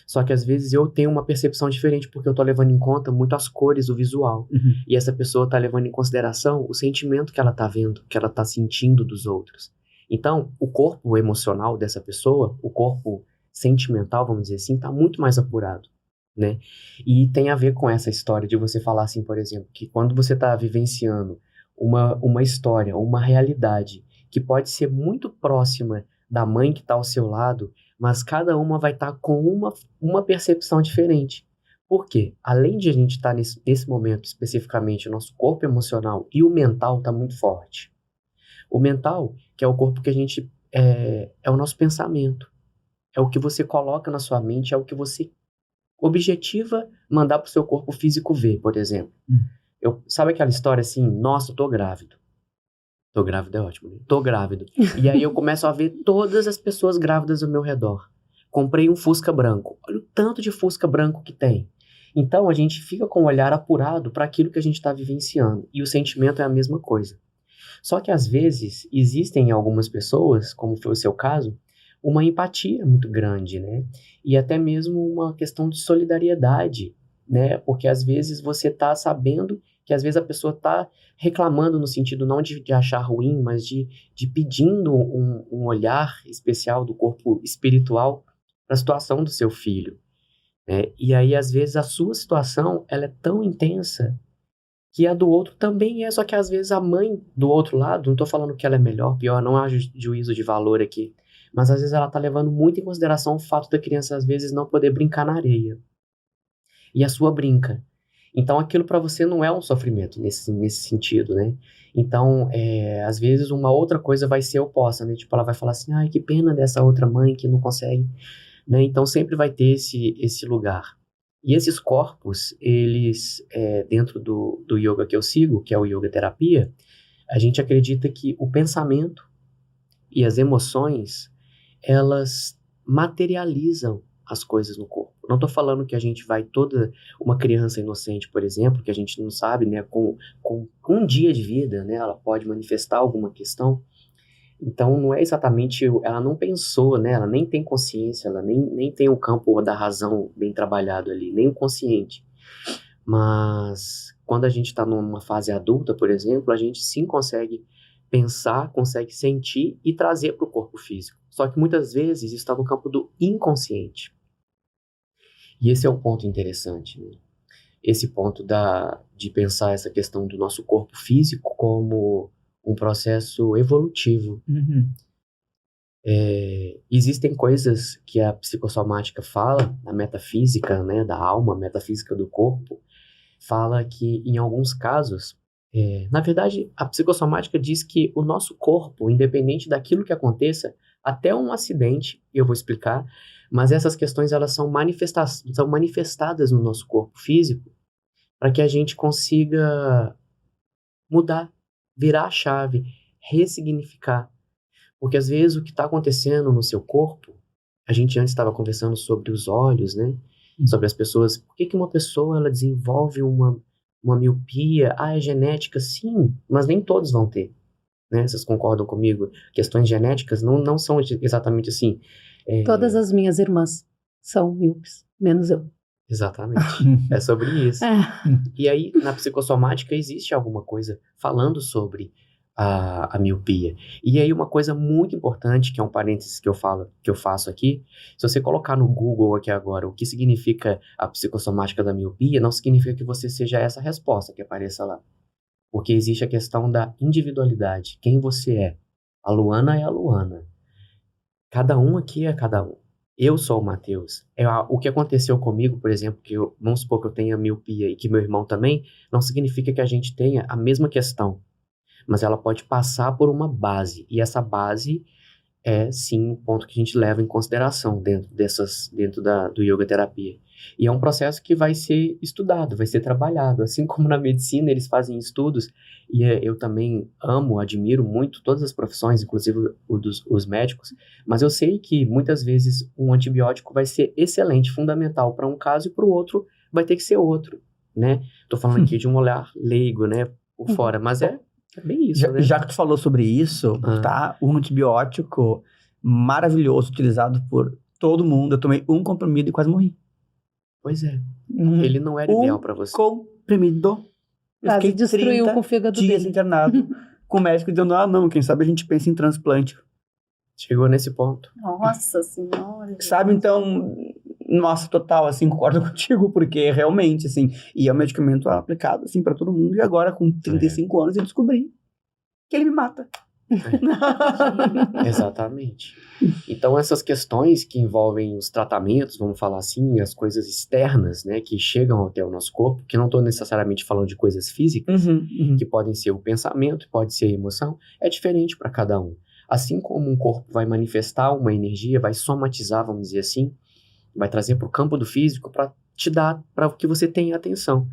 [SPEAKER 5] Só que às vezes eu tenho uma percepção diferente porque eu tô levando em conta muito as cores, o visual.
[SPEAKER 1] Uhum.
[SPEAKER 5] E essa pessoa tá levando em consideração o sentimento que ela tá vendo, que ela tá sentindo dos outros. Então, o corpo emocional dessa pessoa, o corpo sentimental, vamos dizer assim, tá muito mais apurado, né? E tem a ver com essa história de você falar assim, por exemplo, que quando você tá vivenciando uma história, uma realidade que pode ser muito próxima da mãe que tá ao seu lado, mas cada uma vai estar com uma percepção diferente. Por quê? Além de a gente estar nesse momento, especificamente, o nosso corpo emocional e o mental está muito forte. O mental, que é o corpo que a gente... é o nosso pensamento. É o que você coloca na sua mente, é o que você objetiva mandar para o seu corpo físico ver, por exemplo. Sabe aquela história assim, nossa, eu tô grávido. Tô grávido é ótimo, né? Tô grávido. E aí eu começo a ver todas as pessoas grávidas ao meu redor. Comprei um Fusca branco. Olha o tanto de Fusca branco que tem. Então a gente fica com o olhar apurado para aquilo que a gente está vivenciando. E o sentimento é a mesma coisa. Só que às vezes existem em algumas pessoas, como foi o seu caso, uma empatia muito grande, né? E até mesmo uma questão de solidariedade, né? Porque às vezes você tá sabendo que às vezes a pessoa tá reclamando no sentido não de achar ruim, mas de pedindo um olhar especial do corpo espiritual para a situação do seu filho, né? E aí, às vezes, a sua situação ela é tão intensa que a do outro também é, só que às vezes a mãe do outro lado, não estou falando que ela é melhor, pior, não há juízo de valor aqui, mas às vezes ela está levando muito em consideração o fato da criança, às vezes, não poder brincar na areia. E a sua brinca. Então, aquilo para você não é um sofrimento nesse sentido, né? Então, às vezes, uma outra coisa vai ser oposta, né? Tipo, ela vai falar assim, ai, que pena dessa outra mãe que não consegue, né? Então, sempre vai ter esse lugar. E esses corpos, eles, dentro do yoga que eu sigo, que é o yoga terapia, a gente acredita que o pensamento e as emoções, elas materializam as coisas no corpo. Não estou falando que a gente vai uma criança inocente, por exemplo, que a gente não sabe, né, com um dia de vida, né, ela pode manifestar alguma questão. Então, não é exatamente, ela não pensou, né, ela nem tem consciência, ela nem tem o campo da razão bem trabalhado ali, nem o consciente. Mas, quando a gente está numa fase adulta, por exemplo, a gente sim consegue pensar, consegue sentir e trazer para o corpo físico. Só que muitas vezes isso está no campo do inconsciente. E esse é um ponto interessante, né? Esse ponto de pensar essa questão do nosso corpo físico como um processo evolutivo. Existem coisas que a psicossomática fala, a metafísica, né, da alma, a metafísica do corpo, fala que em alguns casos, na verdade, a psicossomática diz que o nosso corpo, independente daquilo que aconteça, até um acidente, eu vou explicar, mas essas questões elas são manifestadas no nosso corpo físico para que a gente consiga mudar, virar a chave, ressignificar. Porque às vezes o que está acontecendo no seu corpo, a gente antes estava conversando sobre os olhos, né? Sobre as pessoas. Por que uma pessoa ela desenvolve uma miopia? É genética? Sim, mas nem todos vão ter. Né? Vocês concordam comigo? Questões genéticas não são exatamente assim.
[SPEAKER 2] Todas as minhas irmãs são míopes, menos eu.
[SPEAKER 5] Exatamente. É sobre isso. E aí, na psicossomática, existe alguma coisa falando sobre a miopia. E aí, uma coisa muito importante, que é um parênteses que eu faço aqui, se você colocar no Google aqui agora o que significa a psicossomática da miopia, não significa que você seja essa resposta que apareça lá. Porque existe a questão da individualidade. Quem você é? A Luana é a Luana. Cada um aqui é cada um. Eu sou o Matheus. O que aconteceu comigo, por exemplo, vamos supor que eu tenha miopia e que meu irmão também, não significa que a gente tenha a mesma questão. Mas ela pode passar por uma base. E essa base é, sim, um ponto que a gente leva em consideração dentro do yoga terapia. E é um processo que vai ser estudado, vai ser trabalhado. Assim como na medicina eles fazem estudos, e eu também admiro muito todas as profissões, inclusive os médicos, mas eu sei que muitas vezes um antibiótico vai ser excelente, fundamental para um caso, e para o outro vai ter que ser outro, né? Tô falando aqui de um olhar leigo, né, por fora, mas é bem isso, né?
[SPEAKER 4] Já que tu falou sobre isso, tá? Um antibiótico maravilhoso, utilizado por todo mundo. Eu tomei um comprimido e quase morri.
[SPEAKER 5] Pois é. Ele não era ideal pra você.
[SPEAKER 4] Comprimido.
[SPEAKER 2] Quase destruiu com o fígado
[SPEAKER 4] dias
[SPEAKER 2] dele.
[SPEAKER 4] internado, com o médico dizendo, não, quem sabe a gente pensa em transplante.
[SPEAKER 5] Chegou nesse ponto.
[SPEAKER 3] Nossa Senhora.
[SPEAKER 4] Sabe, então, nossa, total, assim, concordo contigo, porque realmente, assim, e é um medicamento aplicado, assim, pra todo mundo, e agora, com 35 anos, eu descobri que ele me mata.
[SPEAKER 5] Exatamente. Então, essas questões que envolvem os tratamentos, vamos falar assim, as coisas externas, né, que chegam até o nosso corpo, que não estou necessariamente falando de coisas físicas, que podem ser o pensamento, pode ser a emoção, é diferente para cada um. Assim como um corpo vai manifestar uma energia, vai somatizar, vamos dizer assim, vai trazer para o campo do físico para te dar, para que você tenha atenção.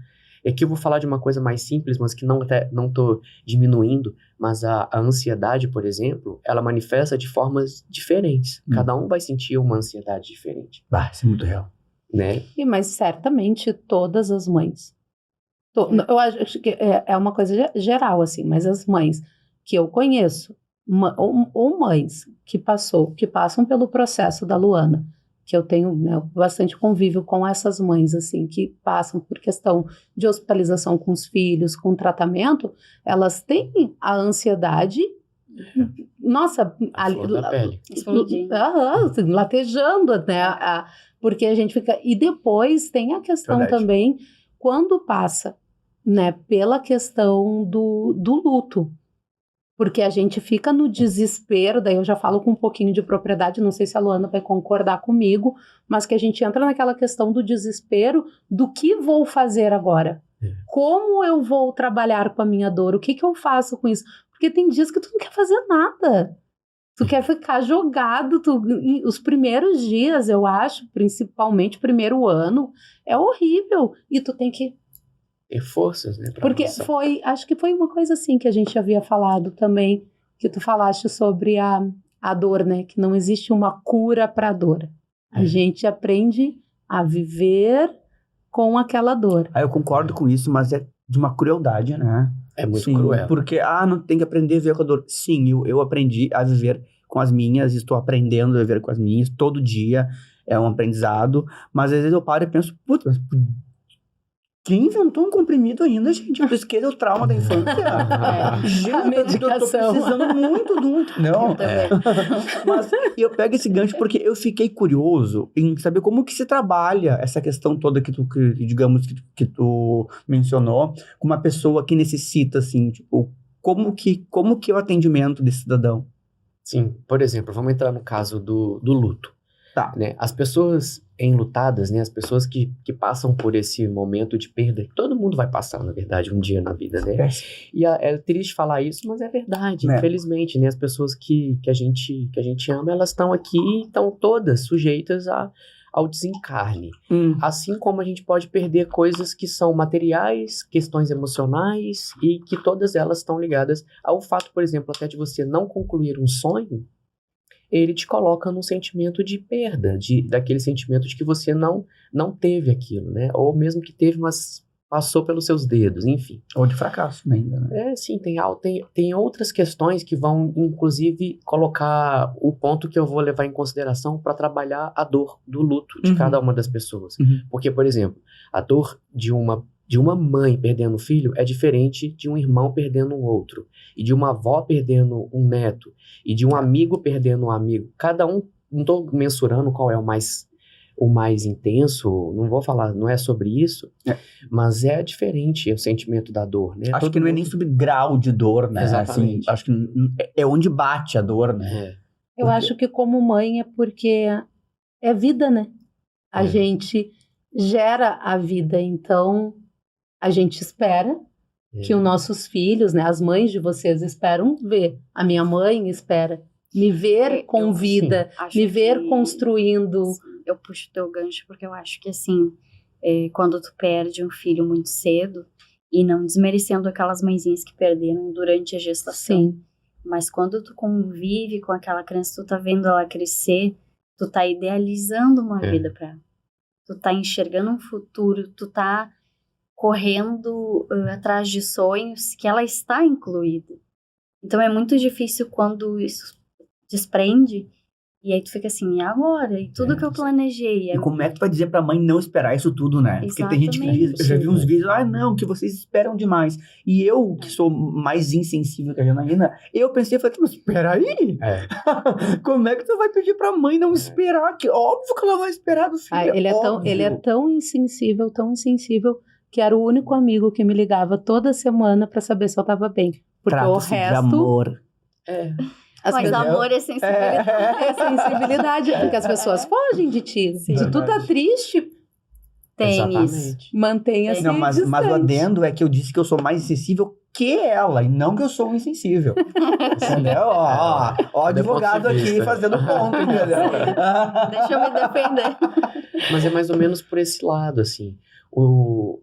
[SPEAKER 5] E aqui eu vou falar de uma coisa mais simples, mas que não estou diminuindo, mas a ansiedade, por exemplo, ela manifesta de formas diferentes. Cada um vai sentir uma ansiedade diferente.
[SPEAKER 4] Isso é muito real.
[SPEAKER 5] Né?
[SPEAKER 2] Mas certamente todas as mães. Eu acho que é uma coisa geral, assim, mas as mães que eu conheço, ou mães que passam pelo processo da Luana, que eu tenho, né, bastante convívio com essas mães, assim, que passam por questão de hospitalização com os filhos, com tratamento, elas têm a ansiedade, nossa,
[SPEAKER 3] explodindo,
[SPEAKER 2] latejando, né, porque a gente fica, e depois tem a questão também, quando passa, né, pela questão do luto, porque a gente fica no desespero, daí eu já falo com um pouquinho de propriedade, não sei se a Luana vai concordar comigo, mas que a gente entra naquela questão do desespero do que vou fazer agora. Como eu vou trabalhar com a minha dor? O que eu faço com isso? Porque tem dias que tu não quer fazer nada. Tu quer ficar jogado. Os primeiros dias, eu acho, principalmente o primeiro ano, é horrível. E tu tem que
[SPEAKER 5] ter forças, né?
[SPEAKER 2] Porque acho que foi uma coisa assim que a gente havia falado também, que tu falaste sobre a dor, né? Que não existe uma cura para a dor. A gente aprende a viver com aquela dor.
[SPEAKER 4] Eu concordo com isso, mas é de uma crueldade, né?
[SPEAKER 5] É muito cruel.
[SPEAKER 4] Porque, não tem que aprender a viver com a dor. Sim, eu aprendi a viver com as minhas, estou aprendendo a viver com as minhas, todo dia é um aprendizado, mas às vezes eu paro e penso, putz, mas Quem inventou um comprimido ainda, gente? Por isso que é o trauma da infância. Gente,
[SPEAKER 2] A medicação.
[SPEAKER 4] eu tô precisando muito de um... Não, mas eu pego esse gancho porque eu fiquei curioso em saber como que se trabalha essa questão toda digamos, que tu mencionou, com uma pessoa que necessita, assim, tipo, como que é o atendimento desse cidadão?
[SPEAKER 5] Sim, por exemplo, vamos entrar no caso do luto.
[SPEAKER 4] Tá.
[SPEAKER 5] Né? As pessoas enlutadas, né? As pessoas que passam por esse momento de perda, todo mundo vai passar, na verdade, um dia na vida, né? E é triste falar isso, mas é verdade, infelizmente, né? As pessoas que a gente ama, elas estão aqui e estão todas sujeitas ao desencarne. Assim como a gente pode perder coisas que são materiais, questões emocionais, e que todas elas estão ligadas ao fato, por exemplo, até de você não concluir um sonho, ele te coloca num sentimento de perda, daquele sentimento de que você não teve aquilo, né? Ou mesmo que teve, mas passou pelos seus dedos, enfim.
[SPEAKER 4] Ou de fracasso ainda, né?
[SPEAKER 5] Sim, tem outras questões que vão, inclusive, colocar o ponto que eu vou levar em consideração para trabalhar a dor do luto de cada uma das pessoas. Porque, por exemplo, a dor de uma mãe perdendo um filho é diferente de um irmão perdendo um outro, e de uma avó perdendo um neto, e de um amigo perdendo um amigo. Cada um, não estou mensurando qual é o mais intenso, não vou falar, não é sobre isso, mas é diferente o sentimento da dor, né?
[SPEAKER 4] Acho que não é nem sobre grau de dor, né?
[SPEAKER 5] Exatamente.
[SPEAKER 4] Assim, acho que é onde bate a dor, né?
[SPEAKER 2] Eu acho que como mãe é porque é vida, né? A gente gera a vida, então a gente espera que os nossos filhos, né, as mães de vocês esperam ver. A minha mãe espera me ver com vida, me ver construindo.
[SPEAKER 3] Eu puxo o teu gancho porque eu acho que, assim, quando tu perde um filho muito cedo, e não desmerecendo aquelas mãezinhas que perderam durante a gestação, mas quando tu convive com aquela criança, tu tá vendo ela crescer, tu tá idealizando uma vida pra ela. Tu tá enxergando um futuro, tu tá correndo atrás de sonhos que ela está incluída. Então é muito difícil quando isso desprende e aí tu fica assim, e agora? E tudo que eu planejei.
[SPEAKER 4] E como é que tu vai dizer pra mãe não esperar isso tudo, né? Porque tem gente que diz, eu já vi uns vídeos, não, que vocês esperam demais. E eu, que sou mais insensível que a Janaína, eu pensei, falei, mas espera aí. Como é que tu vai pedir pra mãe não esperar? Que óbvio que ela vai esperar do filho.
[SPEAKER 2] Ele é tão insensível, que era o único amigo que me ligava toda semana pra saber se eu tava bem. Porque o resto...
[SPEAKER 4] de amor.
[SPEAKER 3] Mas amor é sensibilidade.
[SPEAKER 2] É sensibilidade, porque as pessoas fogem de ti. Se tu tá triste, tem isso. Mantenha-se
[SPEAKER 4] Não, mas o adendo é que eu disse que eu sou mais insensível que ela, e não que eu sou insensível. Entendeu? Ó, advogado aqui fazendo ponto, entendeu?
[SPEAKER 3] Deixa eu me defender.
[SPEAKER 5] Mas é mais ou menos por esse lado, assim.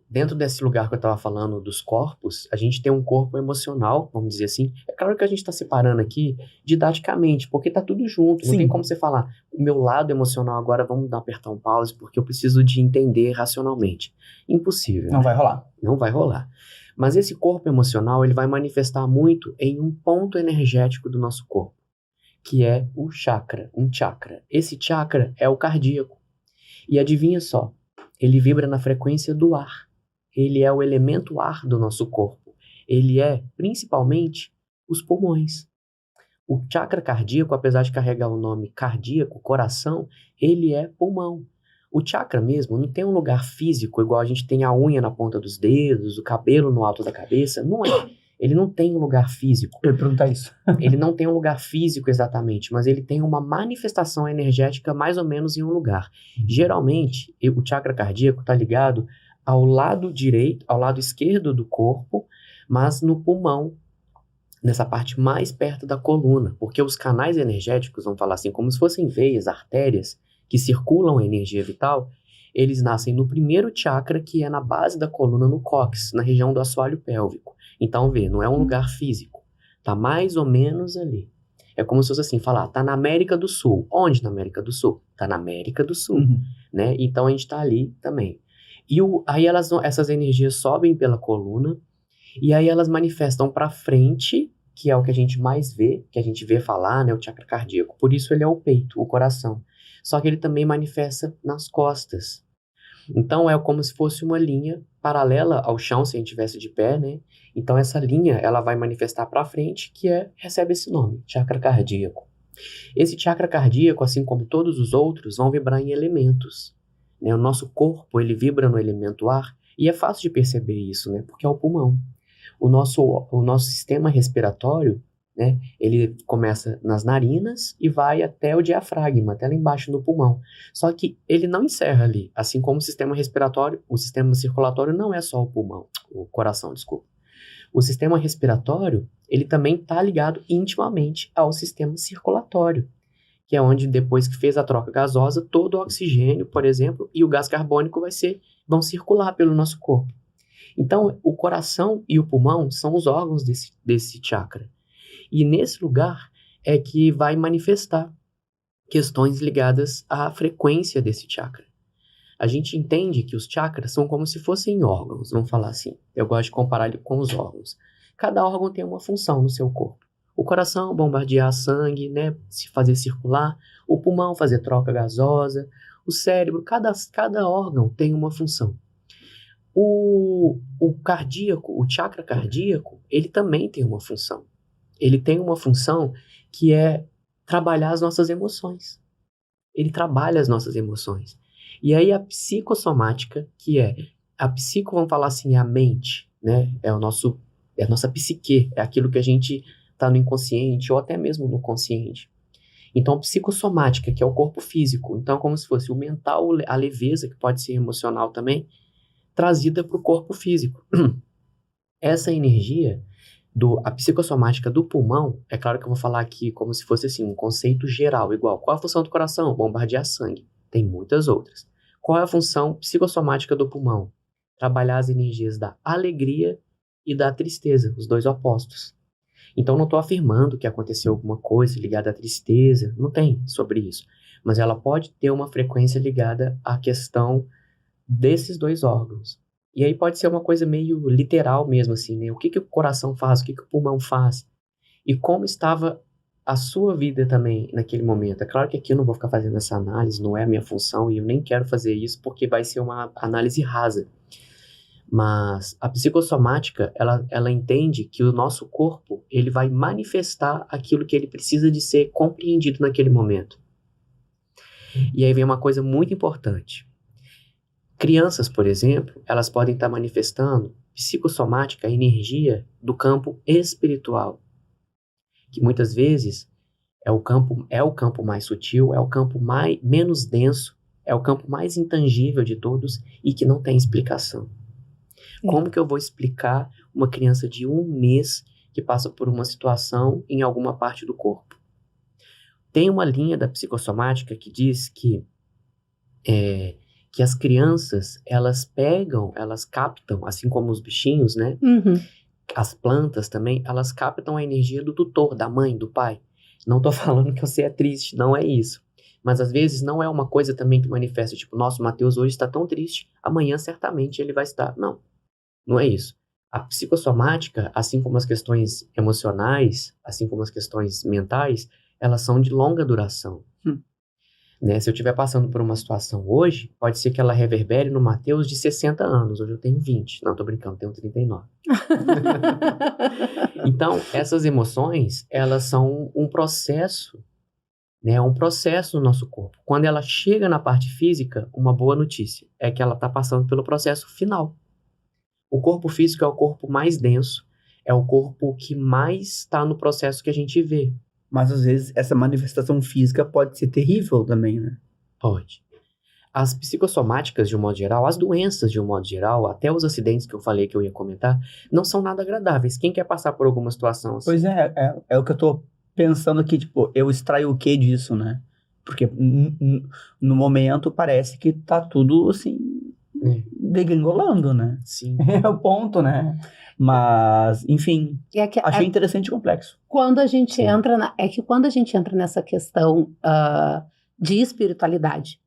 [SPEAKER 5] Dentro desse lugar que eu estava falando dos corpos, a gente tem um corpo emocional, vamos dizer assim. É claro que a gente está separando aqui didaticamente, porque tá tudo junto. Não tem como você falar, o meu lado emocional agora, vamos apertar um pause, porque eu preciso de entender racionalmente. Impossível.
[SPEAKER 4] Não vai rolar.
[SPEAKER 5] Não vai rolar. Mas esse corpo emocional, ele vai manifestar muito em um ponto energético do nosso corpo, que é o chakra, um chakra. Esse chakra é o cardíaco. E adivinha só, ele vibra na frequência do ar. Ele é o elemento ar do nosso corpo. Ele é, principalmente, os pulmões. O chakra cardíaco, apesar de carregar o nome cardíaco, coração, ele é pulmão. O chakra mesmo não tem um lugar físico, igual a gente tem a unha na ponta dos dedos, o cabelo no alto da cabeça. Não é. Ele não tem um lugar físico.
[SPEAKER 4] Eu ia perguntar isso.
[SPEAKER 5] Ele não tem um lugar físico exatamente, mas ele tem uma manifestação energética mais ou menos em um lugar. Geralmente, o chakra cardíaco está ligado ao lado direito, ao lado esquerdo do corpo, mas no pulmão, nessa parte mais perto da coluna, porque os canais energéticos, vamos falar assim, como se fossem veias, artérias, que circulam a energia vital, eles nascem no primeiro chakra, que é na base da coluna, no cóccix, na região do assoalho pélvico. Então, não é um lugar físico. Tá mais ou menos ali. É como se fosse assim, falar, tá na América do Sul. Onde na América do Sul? Tá na América do Sul, né? Então, a gente tá ali também. E aí essas energias sobem pela coluna, e aí elas manifestam para frente, que é o que a gente mais vê, que a gente vê falar, né? O chakra cardíaco. Por isso ele é o peito, o coração. Só que ele também manifesta nas costas. Então, é como se fosse uma linha paralela ao chão, se a gente estivesse de pé, né? Então, essa linha, ela vai manifestar para frente, recebe esse nome, chakra cardíaco. Esse chakra cardíaco, assim como todos os outros, vão vibrar em elementos, né? O nosso corpo, ele vibra no elemento ar, e é fácil de perceber isso, né? Porque é o pulmão. O nosso sistema respiratório, né? Ele começa nas narinas e vai até o diafragma, até lá embaixo no pulmão. Só que ele não encerra ali, assim como o sistema respiratório, o sistema circulatório não é só o pulmão, o coração, desculpa. O sistema respiratório, ele também está ligado intimamente ao sistema circulatório, que é onde, depois que fez a troca gasosa, todo o oxigênio, por exemplo, e o gás carbônico vão circular pelo nosso corpo. Então, o coração e o pulmão são os órgãos desse chakra. E nesse lugar é que vai manifestar questões ligadas à frequência desse chakra. A gente entende que os chakras são como se fossem órgãos, vamos falar assim. Eu gosto de comparar ele com os órgãos. Cada órgão tem uma função no seu corpo. O coração, bombardear sangue, né, se fazer circular. O pulmão, fazer troca gasosa. O cérebro, cada órgão tem uma função. O cardíaco, o chakra cardíaco, ele também tem uma função. Ele tem uma função que é trabalhar as nossas emoções. Ele trabalha as nossas emoções. E aí a psicossomática, que é a vamos falar assim, a mente, né? É a nossa psique, é aquilo que a gente está no inconsciente ou até mesmo no consciente. Então a psicossomática, que é o corpo físico, então é como se fosse o mental, a leveza, que pode ser emocional também, trazida para o corpo físico. Essa energia, a psicossomática do pulmão, é claro que eu vou falar aqui como se fosse assim, um conceito geral, igual, qual a função do coração? Bombardear sangue. Tem muitas outras. Qual é a função psicossomática do pulmão? Trabalhar as energias da alegria e da tristeza, os dois opostos. Então não estou afirmando que aconteceu alguma coisa ligada à tristeza, não tem sobre isso. Mas ela pode ter uma frequência ligada à questão desses dois órgãos. E aí pode ser uma coisa meio literal mesmo, assim, né? O que o coração faz, o que o pulmão faz. E como estava a sua vida também naquele momento. É claro que aqui eu não vou ficar fazendo essa análise, não é a minha função, e eu nem quero fazer isso porque vai ser uma análise rasa. Mas a psicossomática, ela entende que o nosso corpo, ele vai manifestar aquilo que ele precisa de ser compreendido naquele momento. E aí vem uma coisa muito importante. Crianças, por exemplo, elas podem estar manifestando psicossomática, a energia do campo espiritual, que muitas vezes é o campo mais sutil, é o campo menos denso, é o campo mais intangível de todos e que não tem explicação. Como que eu vou explicar uma criança de 1 mês que passa por uma situação em alguma parte do corpo? Tem uma linha da psicossomática que diz que as crianças, elas captam, assim como os bichinhos, né?
[SPEAKER 2] Uhum.
[SPEAKER 5] As plantas também, elas captam a energia do tutor, da mãe, do pai. Não tô falando que você é triste, não é isso. Mas às vezes não é uma coisa também que manifesta, tipo, nossa, o Matheus hoje está tão triste, amanhã certamente ele vai estar. Não é isso. A psicossomática, assim como as questões emocionais, assim como as questões mentais, elas são de longa duração. Né? Se eu estiver passando por uma situação hoje, pode ser que ela reverbere no Matheus de 60 anos. Hoje eu tenho 20. Não, tô brincando, tenho 39. Então, essas emoções, elas são um processo, né? Um processo no nosso corpo. Quando ela chega na parte física, uma boa notícia é que ela está passando pelo processo final. O corpo físico é o corpo mais denso, é o corpo que mais está no processo que a gente vê.
[SPEAKER 4] Mas às vezes essa manifestação física pode ser terrível também, né?
[SPEAKER 5] Pode. As psicossomáticas, de um modo geral, as doenças, de um modo geral, até os acidentes que eu falei que eu ia comentar, não são nada agradáveis. Quem quer passar por alguma situação assim?
[SPEAKER 4] Pois é o que eu tô pensando aqui, tipo, eu extraio o que disso, né? Porque no momento parece que tá tudo, assim, degringolando, né?
[SPEAKER 5] Sim.
[SPEAKER 4] É o ponto, né? Mas, enfim, achei interessante e complexo.
[SPEAKER 2] Quando a gente entra quando a gente entra nessa questão de espiritualidade,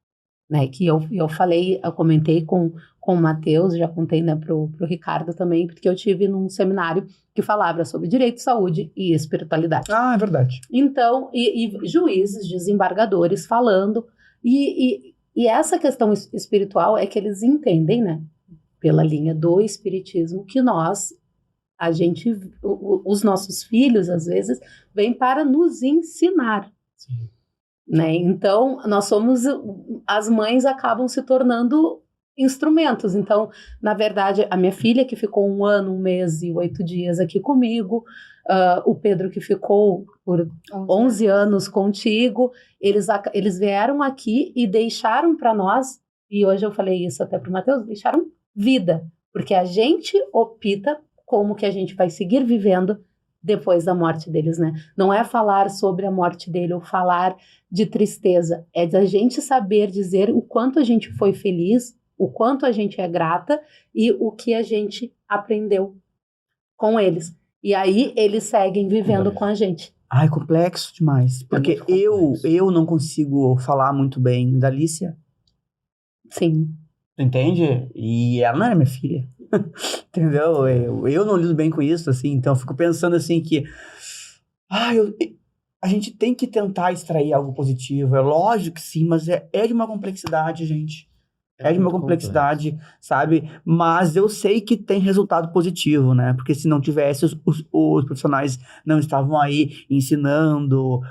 [SPEAKER 2] né, que eu comentei com o Matheus, já contei, né, pro Ricardo também, porque eu tive num seminário que falava sobre direito, saúde e espiritualidade.
[SPEAKER 4] Ah, é verdade.
[SPEAKER 2] Então, e juízes, desembargadores falando, e E essa questão espiritual é que eles entendem, né? Pela linha do espiritismo, que os nossos filhos, às vezes, vêm para nos ensinar.
[SPEAKER 5] Sim.
[SPEAKER 2] Né? Então, as mães acabam se tornando instrumentos. Então, na verdade, a minha filha que ficou 1 ano, 1 mês e 8 dias aqui comigo, o Pedro que ficou por 11 anos contigo, eles vieram aqui e deixaram para nós, e hoje eu falei isso até para o Matheus, deixaram vida, porque a gente opta como que a gente vai seguir vivendo depois da morte deles, né? Não é falar sobre a morte dele ou falar de tristeza, é da gente saber dizer o quanto a gente foi feliz, o quanto a gente é grata e o que a gente aprendeu com eles. E aí eles seguem vivendo com a gente.
[SPEAKER 4] Ai, complexo demais. Porque
[SPEAKER 5] muito complexo.
[SPEAKER 4] eu não consigo falar muito bem da Alicia.
[SPEAKER 2] Sim.
[SPEAKER 4] Tu entende? E ela não era minha filha. Entendeu? Eu não lido bem com isso, assim. Então eu fico pensando assim que... a gente tem que tentar extrair algo positivo. É lógico que sim, mas é de uma complexidade, gente. É de uma
[SPEAKER 5] muito
[SPEAKER 4] complexidade, sabe? Mas eu sei que tem resultado positivo, né? Porque se não tivesse, os profissionais não estavam aí ensinando,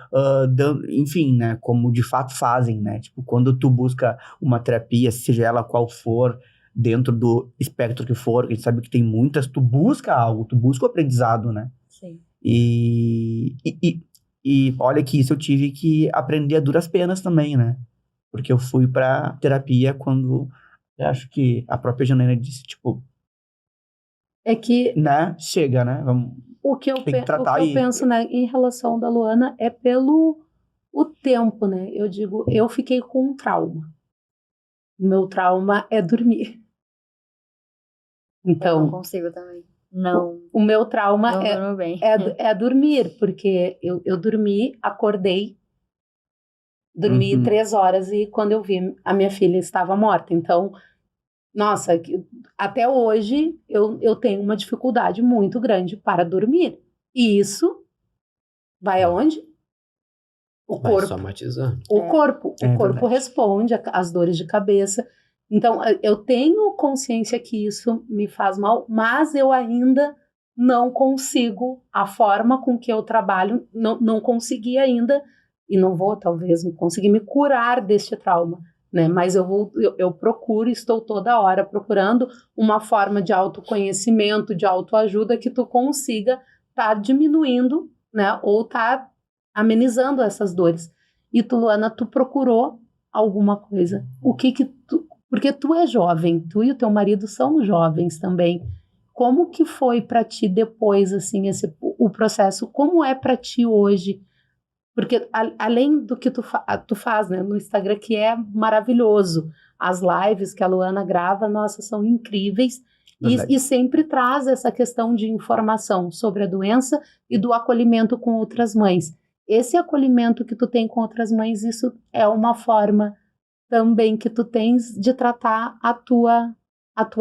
[SPEAKER 4] enfim, né? Como de fato fazem, né? Tipo, quando tu busca uma terapia, seja ela qual for, dentro do espectro que for, a gente sabe que tem muitas, tu busca algo, tu busca o aprendizado, né?
[SPEAKER 2] Sim.
[SPEAKER 4] E olha que isso eu tive que aprender a duras penas também, né? Porque eu fui pra terapia quando eu acho que a própria Janaína disse, tipo,
[SPEAKER 2] É que
[SPEAKER 4] né? Chega, né? Vamos,
[SPEAKER 2] o que eu,
[SPEAKER 4] tem que tratar
[SPEAKER 2] eu penso, né, em relação da Luana é pelo o tempo, né? Eu digo, eu fiquei com um trauma. O meu trauma é dormir.
[SPEAKER 3] Eu não
[SPEAKER 2] Então,
[SPEAKER 3] consigo também. Não.
[SPEAKER 2] o meu trauma
[SPEAKER 3] Não durmo bem.
[SPEAKER 2] é dormir, porque eu dormi, acordei, dormi
[SPEAKER 4] Uhum.
[SPEAKER 2] 3 horas e quando eu vi, a minha filha estava morta. Então, nossa, até hoje eu tenho uma dificuldade muito grande para dormir. E isso vai aonde? O
[SPEAKER 5] Vai
[SPEAKER 2] corpo.
[SPEAKER 5] somatizando.
[SPEAKER 2] O corpo
[SPEAKER 4] verdade.
[SPEAKER 2] responde às dores de cabeça. Então, eu tenho consciência que isso me faz mal, mas eu ainda não consigo, a forma com que eu trabalho, não consegui ainda, e não vou, talvez, conseguir me curar deste trauma, né? Mas eu procuro, estou toda hora procurando uma forma de autoconhecimento, de autoajuda que tu consiga estar diminuindo, né? Ou estar amenizando essas dores. E tu, Luana, tu procurou alguma coisa. O que tu... Porque tu é jovem, tu e o teu marido são jovens também. Como que foi para ti depois, assim, o processo? Como é para ti hoje? Porque além do que tu faz, né, no Instagram, que é maravilhoso, as lives que a Luana grava, nossa, são incríveis. E sempre traz essa questão de informação sobre a doença e do acolhimento com outras mães. Esse acolhimento que tu tem com outras mães, isso é uma forma também que tu tens de tratar a tua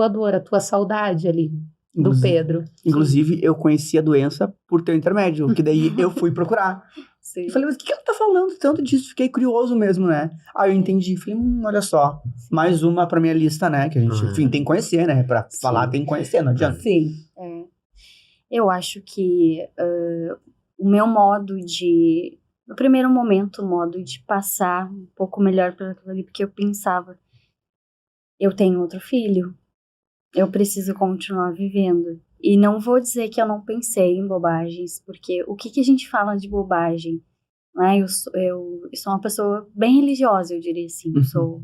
[SPEAKER 2] dor, a tua saudade ali do Pedro.
[SPEAKER 4] Inclusive, eu conheci a doença por teu intermédio, que daí eu fui procurar.
[SPEAKER 3] Sim.
[SPEAKER 4] Eu falei, mas o que ela tá falando tanto disso? Fiquei curioso mesmo, né? Aí eu entendi, falei, olha só, mais uma pra minha lista, né? Que a gente, enfim, tem que conhecer, né? Pra falar, tem que conhecer, não adianta.
[SPEAKER 2] Sim.
[SPEAKER 3] Eu acho que o meu modo de... No primeiro momento, o modo de passar um pouco melhor pelo aquilo ali, porque eu pensava, eu tenho outro filho, eu preciso continuar vivendo. E não vou dizer que eu não pensei em bobagens, porque o que a gente fala de bobagem? Né? Eu sou uma pessoa bem religiosa, eu diria assim. Eu sou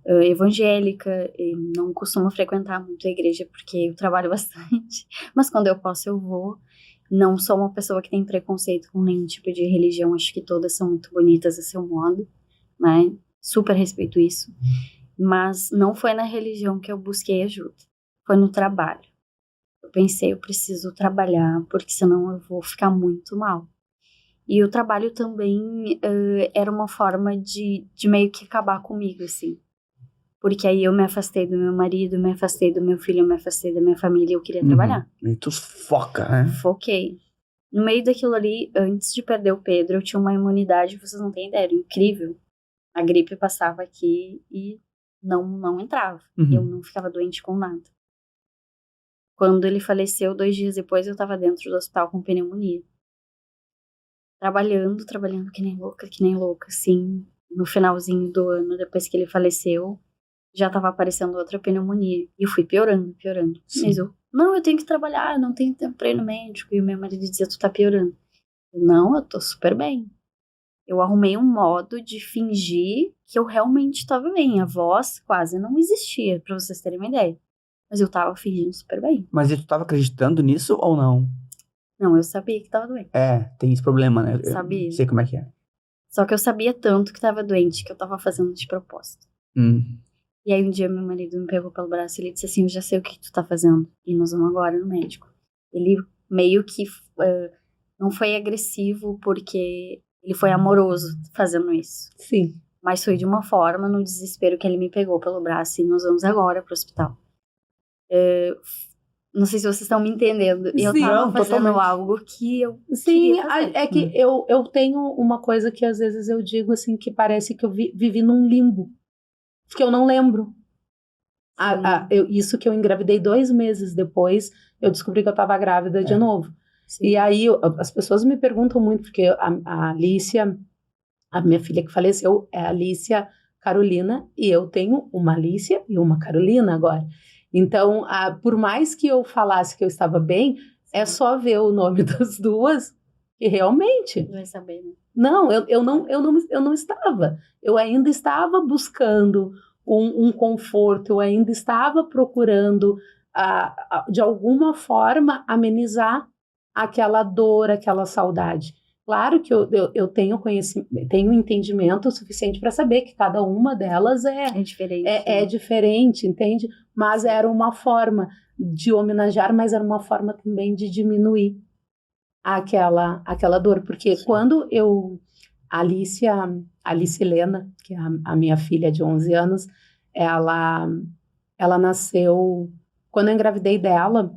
[SPEAKER 3] evangélica, e não costumo frequentar muito a igreja, porque eu trabalho bastante. Mas quando eu posso, eu vou. Não sou uma pessoa que tem preconceito com nenhum tipo de religião. Acho que todas são muito bonitas a seu modo, né? Super respeito isso. Mas não foi na religião que eu busquei ajuda. Foi no trabalho. Eu pensei, eu preciso trabalhar, porque senão eu vou ficar muito mal. E o trabalho também era uma forma de meio que acabar comigo, assim. Porque aí eu me afastei do meu marido, me afastei do meu filho, me afastei da minha família e eu queria trabalhar.
[SPEAKER 4] E tu foca, né?
[SPEAKER 3] Foquei. No meio daquilo ali, antes de perder o Pedro, eu tinha uma imunidade, vocês não têm ideia, era incrível. A gripe passava aqui e não entrava.
[SPEAKER 1] Uhum.
[SPEAKER 3] Eu não ficava doente com nada. Quando ele faleceu, 2 dias depois, eu tava dentro do hospital com pneumonia. Trabalhando que nem louca, assim. No finalzinho do ano, depois que ele faleceu, já tava aparecendo outra pneumonia. E eu fui piorando.
[SPEAKER 1] Sim.
[SPEAKER 3] Mas eu tenho que trabalhar, não tenho tempo pra ir no médico. E o meu marido dizia, tu tá piorando. Não, eu tô super bem. Eu arrumei um modo de fingir que eu realmente tava bem. A voz quase não existia, pra vocês terem uma ideia. Mas eu tava fingindo super bem.
[SPEAKER 1] Mas e tu tava acreditando nisso ou não?
[SPEAKER 3] Não, eu sabia que tava doente.
[SPEAKER 1] Tem esse problema, né? Eu
[SPEAKER 3] Sabia.
[SPEAKER 1] sei como é que é.
[SPEAKER 3] Só que eu sabia tanto que tava doente, que eu tava fazendo de propósito. E aí um dia meu marido me pegou pelo braço e ele disse assim, eu já sei o que tu tá fazendo. E nós vamos agora no médico. Ele meio que não foi agressivo, porque ele foi amoroso fazendo isso.
[SPEAKER 2] Sim.
[SPEAKER 3] Mas foi de uma forma, no desespero, que ele me pegou pelo braço e nós vamos agora pro hospital. Não sei se vocês estão me entendendo. Eu
[SPEAKER 2] Sim,
[SPEAKER 3] tava
[SPEAKER 1] não,
[SPEAKER 3] fazendo
[SPEAKER 1] totalmente.
[SPEAKER 3] algo que eu
[SPEAKER 2] Sim,
[SPEAKER 3] queria fazer.
[SPEAKER 2] é que eu tenho uma coisa que às vezes eu digo assim, que parece que eu vivi num limbo, que eu não lembro. Isso que eu engravidei 2 meses depois, eu descobri que eu estava grávida de novo.
[SPEAKER 3] Sim.
[SPEAKER 2] E aí as pessoas me perguntam muito, porque a Alicia, a minha filha que faleceu, é a Alicia Carolina, e eu tenho uma Alicia e uma Carolina agora. Então, por mais que eu falasse que eu estava bem, é só ver o nome das duas que realmente...
[SPEAKER 3] Vai saber, né?
[SPEAKER 2] Não, eu não estava. Eu ainda estava buscando um conforto, eu ainda estava procurando, de alguma forma, amenizar aquela dor, aquela saudade. Claro que eu tenho conhecimento, tenho entendimento suficiente para saber que cada uma delas
[SPEAKER 3] É diferente.
[SPEAKER 2] é diferente, entende? Mas era uma forma de homenagear, mas era uma forma também de diminuir aquela dor. Porque quando Alice Helena, que é a minha filha de 11 anos, ela nasceu... Quando eu engravidei dela,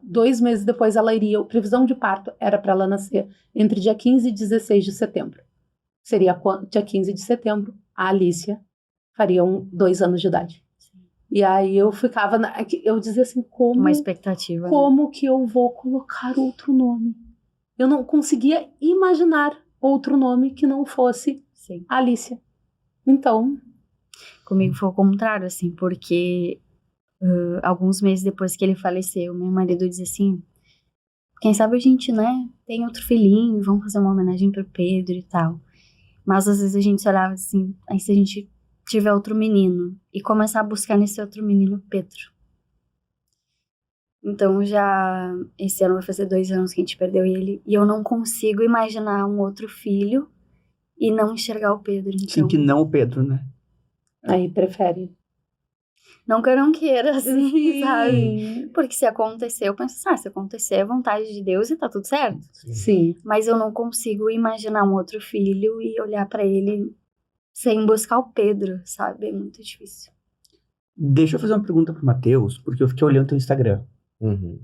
[SPEAKER 2] 2 meses depois ela iria... A previsão de parto era para ela nascer entre dia 15 e 16 de setembro. Seria dia 15 de setembro, a Alicia faria 2 anos de idade. E aí eu ficava... eu dizia assim,
[SPEAKER 3] Uma expectativa.
[SPEAKER 2] Como que eu vou colocar outro nome? Eu não conseguia imaginar outro nome que não fosse Alicia. Então...
[SPEAKER 3] Comigo foi o contrário, assim, porque alguns meses depois que ele faleceu, meu marido dizia assim, quem sabe a gente, né, tem outro filhinho, vamos fazer uma homenagem pro Pedro e tal. Mas às vezes a gente olhava assim, aí se a gente tiver outro menino, e começar a buscar nesse outro menino Pedro. Então esse ano vai fazer 2 anos que a gente perdeu ele, e eu não consigo imaginar um outro filho e não enxergar o Pedro. Então,
[SPEAKER 1] Sim, que não o Pedro, né?
[SPEAKER 2] Aí prefere.
[SPEAKER 3] Não que eu não queira, assim,
[SPEAKER 2] Sim.
[SPEAKER 3] sabe? Porque se acontecer, eu penso, se acontecer é vontade de Deus e tá tudo certo.
[SPEAKER 2] Sim.
[SPEAKER 3] Mas eu não consigo imaginar um outro filho e olhar pra ele sem buscar o Pedro, sabe? É muito difícil.
[SPEAKER 1] Deixa eu fazer uma pergunta pro Matheus, porque eu fiquei olhando teu Instagram.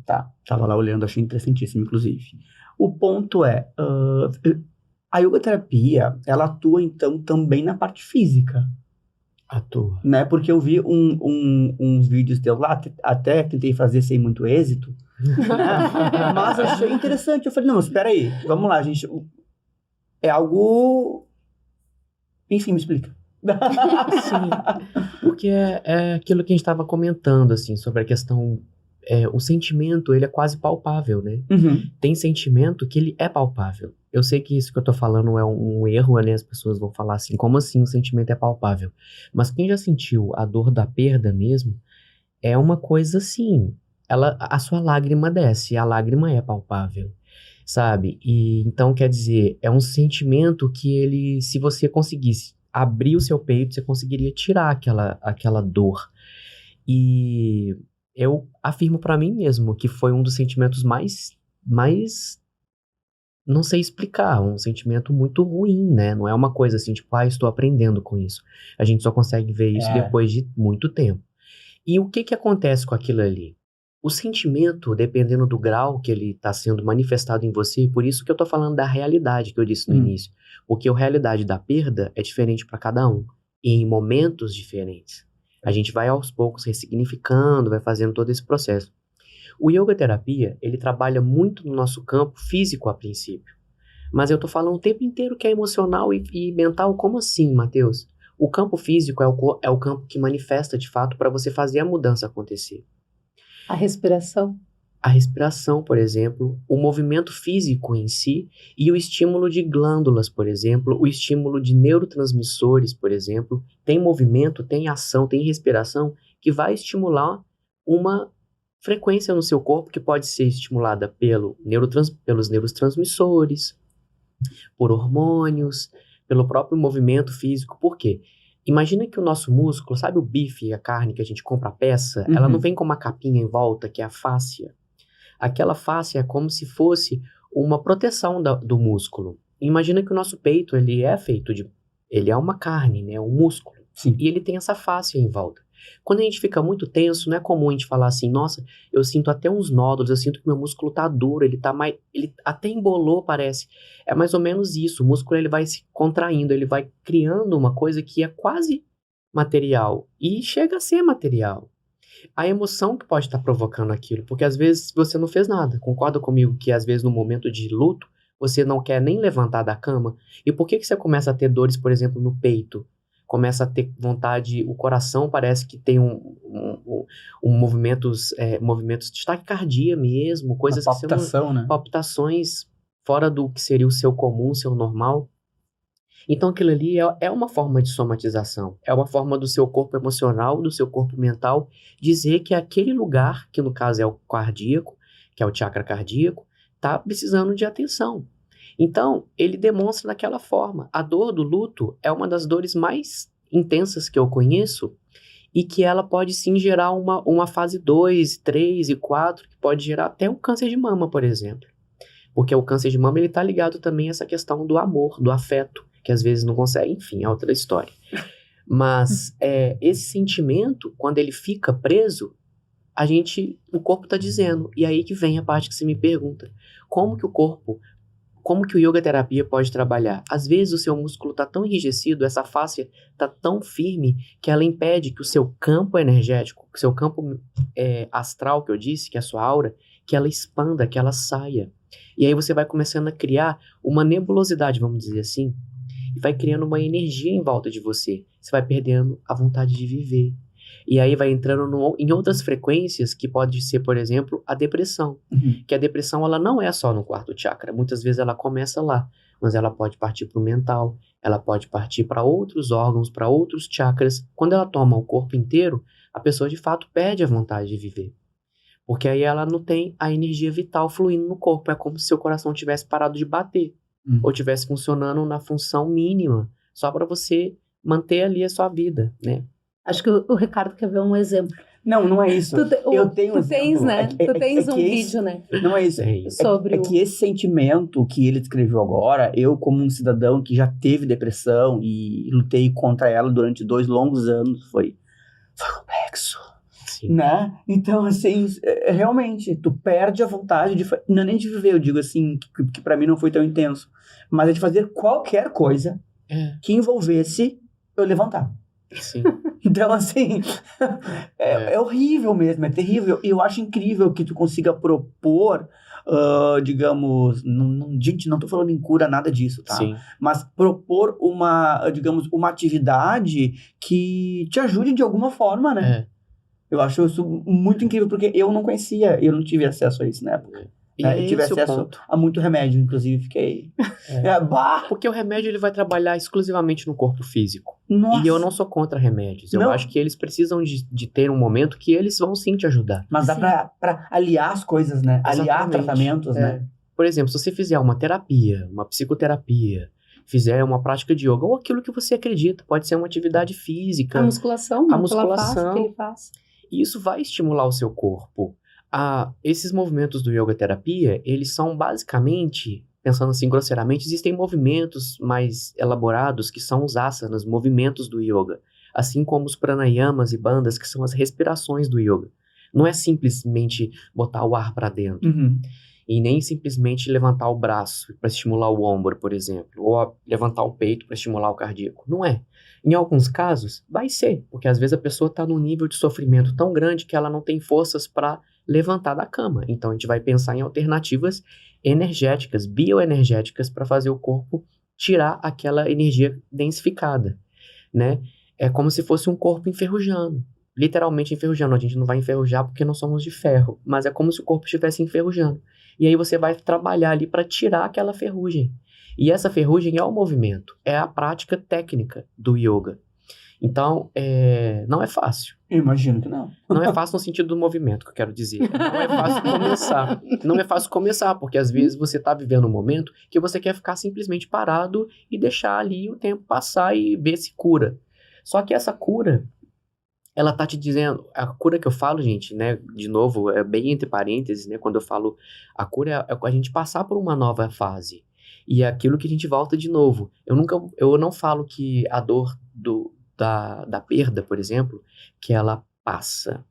[SPEAKER 1] Tá, tava lá olhando, achei interessantíssimo, inclusive. O ponto é, a yoga terapia, ela atua, então, também na parte física.
[SPEAKER 5] Atua.
[SPEAKER 1] Né? Porque eu vi uns vídeos teus lá, até tentei fazer sem muito êxito, né? Mas achei interessante. Eu falei, não, mas espera aí, vamos lá, gente. É algo... Enfim, me explica.
[SPEAKER 5] Sim, porque é aquilo que a gente estava comentando, assim, sobre a questão... o sentimento, ele é quase palpável, né?
[SPEAKER 1] Uhum.
[SPEAKER 5] Tem sentimento que ele é palpável. Eu sei que isso que eu tô falando é um erro, né? As pessoas vão falar assim, como assim o sentimento é palpável? Mas quem já sentiu a dor da perda mesmo, é uma coisa assim, a sua lágrima desce, a lágrima é palpável, sabe? E então, quer dizer, é um sentimento que ele, se você conseguisse abrir o seu peito, você conseguiria tirar aquela dor. E eu afirmo pra mim mesmo que foi um dos sentimentos mais não sei explicar, um sentimento muito ruim, né? Não é uma coisa assim, tipo, estou aprendendo com isso. A gente só consegue ver isso depois de muito tempo. E o que acontece com aquilo ali? O sentimento, dependendo do grau que ele está sendo manifestado em você, por isso que eu estou falando da realidade que eu disse no início. Porque a realidade da perda é diferente para cada um, e em momentos diferentes. A gente vai aos poucos ressignificando, vai fazendo todo esse processo. O yoga terapia, ele trabalha muito no nosso campo físico a princípio. Mas eu estou falando o tempo inteiro que é emocional e mental. Como assim, Matheus? O campo físico é o campo que manifesta de fato para você fazer a mudança acontecer.
[SPEAKER 2] A respiração.
[SPEAKER 5] A respiração, por exemplo, o movimento físico em si e o estímulo de glândulas, por exemplo, o estímulo de neurotransmissores, por exemplo, tem movimento, tem ação, tem respiração que vai estimular uma frequência no seu corpo que pode ser estimulada pelos neurotransmissores, por hormônios, pelo próprio movimento físico. Por quê? Imagina que o nosso músculo, sabe o bife, a carne que a gente compra a peça, ela não vem com uma capinha em volta, que é a fáscia. Aquela fáscia é como se fosse uma proteção do músculo. Imagina que o nosso peito, ele é uma carne, né, um músculo.
[SPEAKER 1] Sim.
[SPEAKER 5] E ele tem essa fáscia em volta. Quando a gente fica muito tenso, não é comum a gente falar assim, nossa, eu sinto até uns nódulos, eu sinto que meu músculo tá duro, ele até embolou, parece. É mais ou menos isso, o músculo ele vai se contraindo, ele vai criando uma coisa que é quase material e chega a ser material. A emoção que pode estar provocando aquilo, porque às vezes você não fez nada. Concorda comigo que às vezes no momento de luto, você não quer nem levantar da cama? E por que você começa a ter dores, por exemplo, no peito? Começa a ter vontade, o coração parece que tem movimentos de taquicardia mesmo, coisas
[SPEAKER 1] Uma palpitação, né?
[SPEAKER 5] palpitações fora do que seria o seu comum, o seu normal. Então aquilo ali é uma forma de somatização, é uma forma do seu corpo emocional, do seu corpo mental, dizer que aquele lugar, que no caso é o cardíaco, que é o chakra cardíaco, está precisando de atenção. Então, ele demonstra daquela forma. A dor do luto é uma das dores mais intensas que eu conheço e que ela pode sim gerar uma fase 2, 3 e 4, que pode gerar até um câncer de mama, por exemplo. Porque o câncer de mama está ligado também a essa questão do amor, do afeto, que às vezes não consegue, enfim, é outra história. Mas esse sentimento, quando ele fica preso, o corpo está dizendo. E aí que vem a parte que você me pergunta. Como que o yoga terapia pode trabalhar? Às vezes o seu músculo está tão enrijecido, essa fáscia está tão firme, que ela impede que o seu campo energético, o seu campo astral, que eu disse, que é a sua aura, que ela expanda, que ela saia. E aí você vai começando a criar uma nebulosidade, vamos dizer assim, e vai criando uma energia em volta de você. Você vai perdendo a vontade de viver. E aí vai entrando em outras frequências, que pode ser, por exemplo, a depressão. Que a depressão ela não é só no quarto chakra. Muitas vezes ela começa lá, mas ela pode partir para o mental, ela pode partir para outros órgãos, para outros chakras. Quando ela toma o corpo inteiro, a pessoa de fato perde a vontade de viver. Porque aí ela não tem a energia vital fluindo no corpo. É como se seu coração tivesse parado de bater. Ou tivesse funcionando na função mínima, só para você manter ali a sua vida, né?
[SPEAKER 2] Acho que o Ricardo quer ver um exemplo.
[SPEAKER 1] Não é isso. Eu tenho um
[SPEAKER 2] Tu tens, né? Tu tens um vídeo, né?
[SPEAKER 1] Não é isso.
[SPEAKER 2] Sobre
[SPEAKER 1] que esse sentimento que ele descreveu agora, eu como um cidadão que já teve depressão e lutei contra ela durante 2 longos anos, foi complexo.
[SPEAKER 5] Sim.
[SPEAKER 1] Né? Então, assim, realmente, tu perde a vontade de... Não é nem de viver, eu digo assim, que pra mim não foi tão intenso. Mas é de fazer qualquer coisa que envolvesse eu levantar.
[SPEAKER 5] Sim.
[SPEAKER 1] Então, assim, é horrível mesmo, é terrível. E eu acho incrível que tu consiga propor, digamos, gente, não tô falando em cura, nada disso, tá?
[SPEAKER 5] Sim.
[SPEAKER 1] Mas propor uma atividade que te ajude de alguma forma, né? Eu acho isso muito incrível, porque eu não conhecia, eu não tive acesso a isso na época. Eu tive acesso a muito remédio, inclusive, fiquei...
[SPEAKER 5] Porque o remédio ele vai trabalhar exclusivamente no corpo físico.
[SPEAKER 1] Nossa.
[SPEAKER 5] E eu não sou contra remédios. Eu acho que eles precisam de ter um momento que eles vão sim te ajudar.
[SPEAKER 1] Mas dá pra aliar as coisas, né?
[SPEAKER 5] Exatamente.
[SPEAKER 1] Aliar tratamentos, né?
[SPEAKER 5] Por exemplo, se você fizer uma terapia, uma psicoterapia, fizer uma prática de yoga, ou aquilo que você acredita, pode ser uma atividade física.
[SPEAKER 2] A musculação, que ele faz.
[SPEAKER 5] E isso vai estimular o seu corpo. Esses movimentos do yoga terapia, eles são basicamente, pensando assim grosseiramente, existem movimentos mais elaborados que são os asanas, movimentos do yoga, assim como os pranayamas e bandhas, que são as respirações do yoga. Não é simplesmente botar o ar para dentro.
[SPEAKER 4] Uhum.
[SPEAKER 5] E nem simplesmente levantar o braço para estimular o ombro, por exemplo, ou levantar o peito para estimular o cardíaco. Não é. Em alguns casos, vai ser, porque às vezes a pessoa está num nível de sofrimento tão grande que ela não tem forças para levantar da cama. Então a gente vai pensar em alternativas energéticas, bioenergéticas, para fazer o corpo tirar aquela energia densificada, né? É como se fosse um corpo enferrujando. Literalmente enferrujando. A gente não vai enferrujar porque não somos de ferro, mas é como se o corpo estivesse enferrujando. E aí você vai trabalhar ali para tirar aquela ferrugem. E essa ferrugem é o movimento, é a prática técnica do yoga. Então, não é fácil.
[SPEAKER 4] Eu imagino que não.
[SPEAKER 5] Não é fácil no sentido do movimento, que eu quero dizer. Não é fácil começar. Não é fácil começar, porque às vezes você está vivendo um momento que você quer ficar simplesmente parado e deixar ali o tempo passar e ver se cura. Só que essa cura, ela tá te dizendo, a cura que eu falo, gente, né, de novo, é bem entre parênteses, né, quando eu falo a cura é a gente passar por uma nova fase. E é aquilo que a gente volta de novo. Eu não falo que a dor da perda, por exemplo, que ela passa.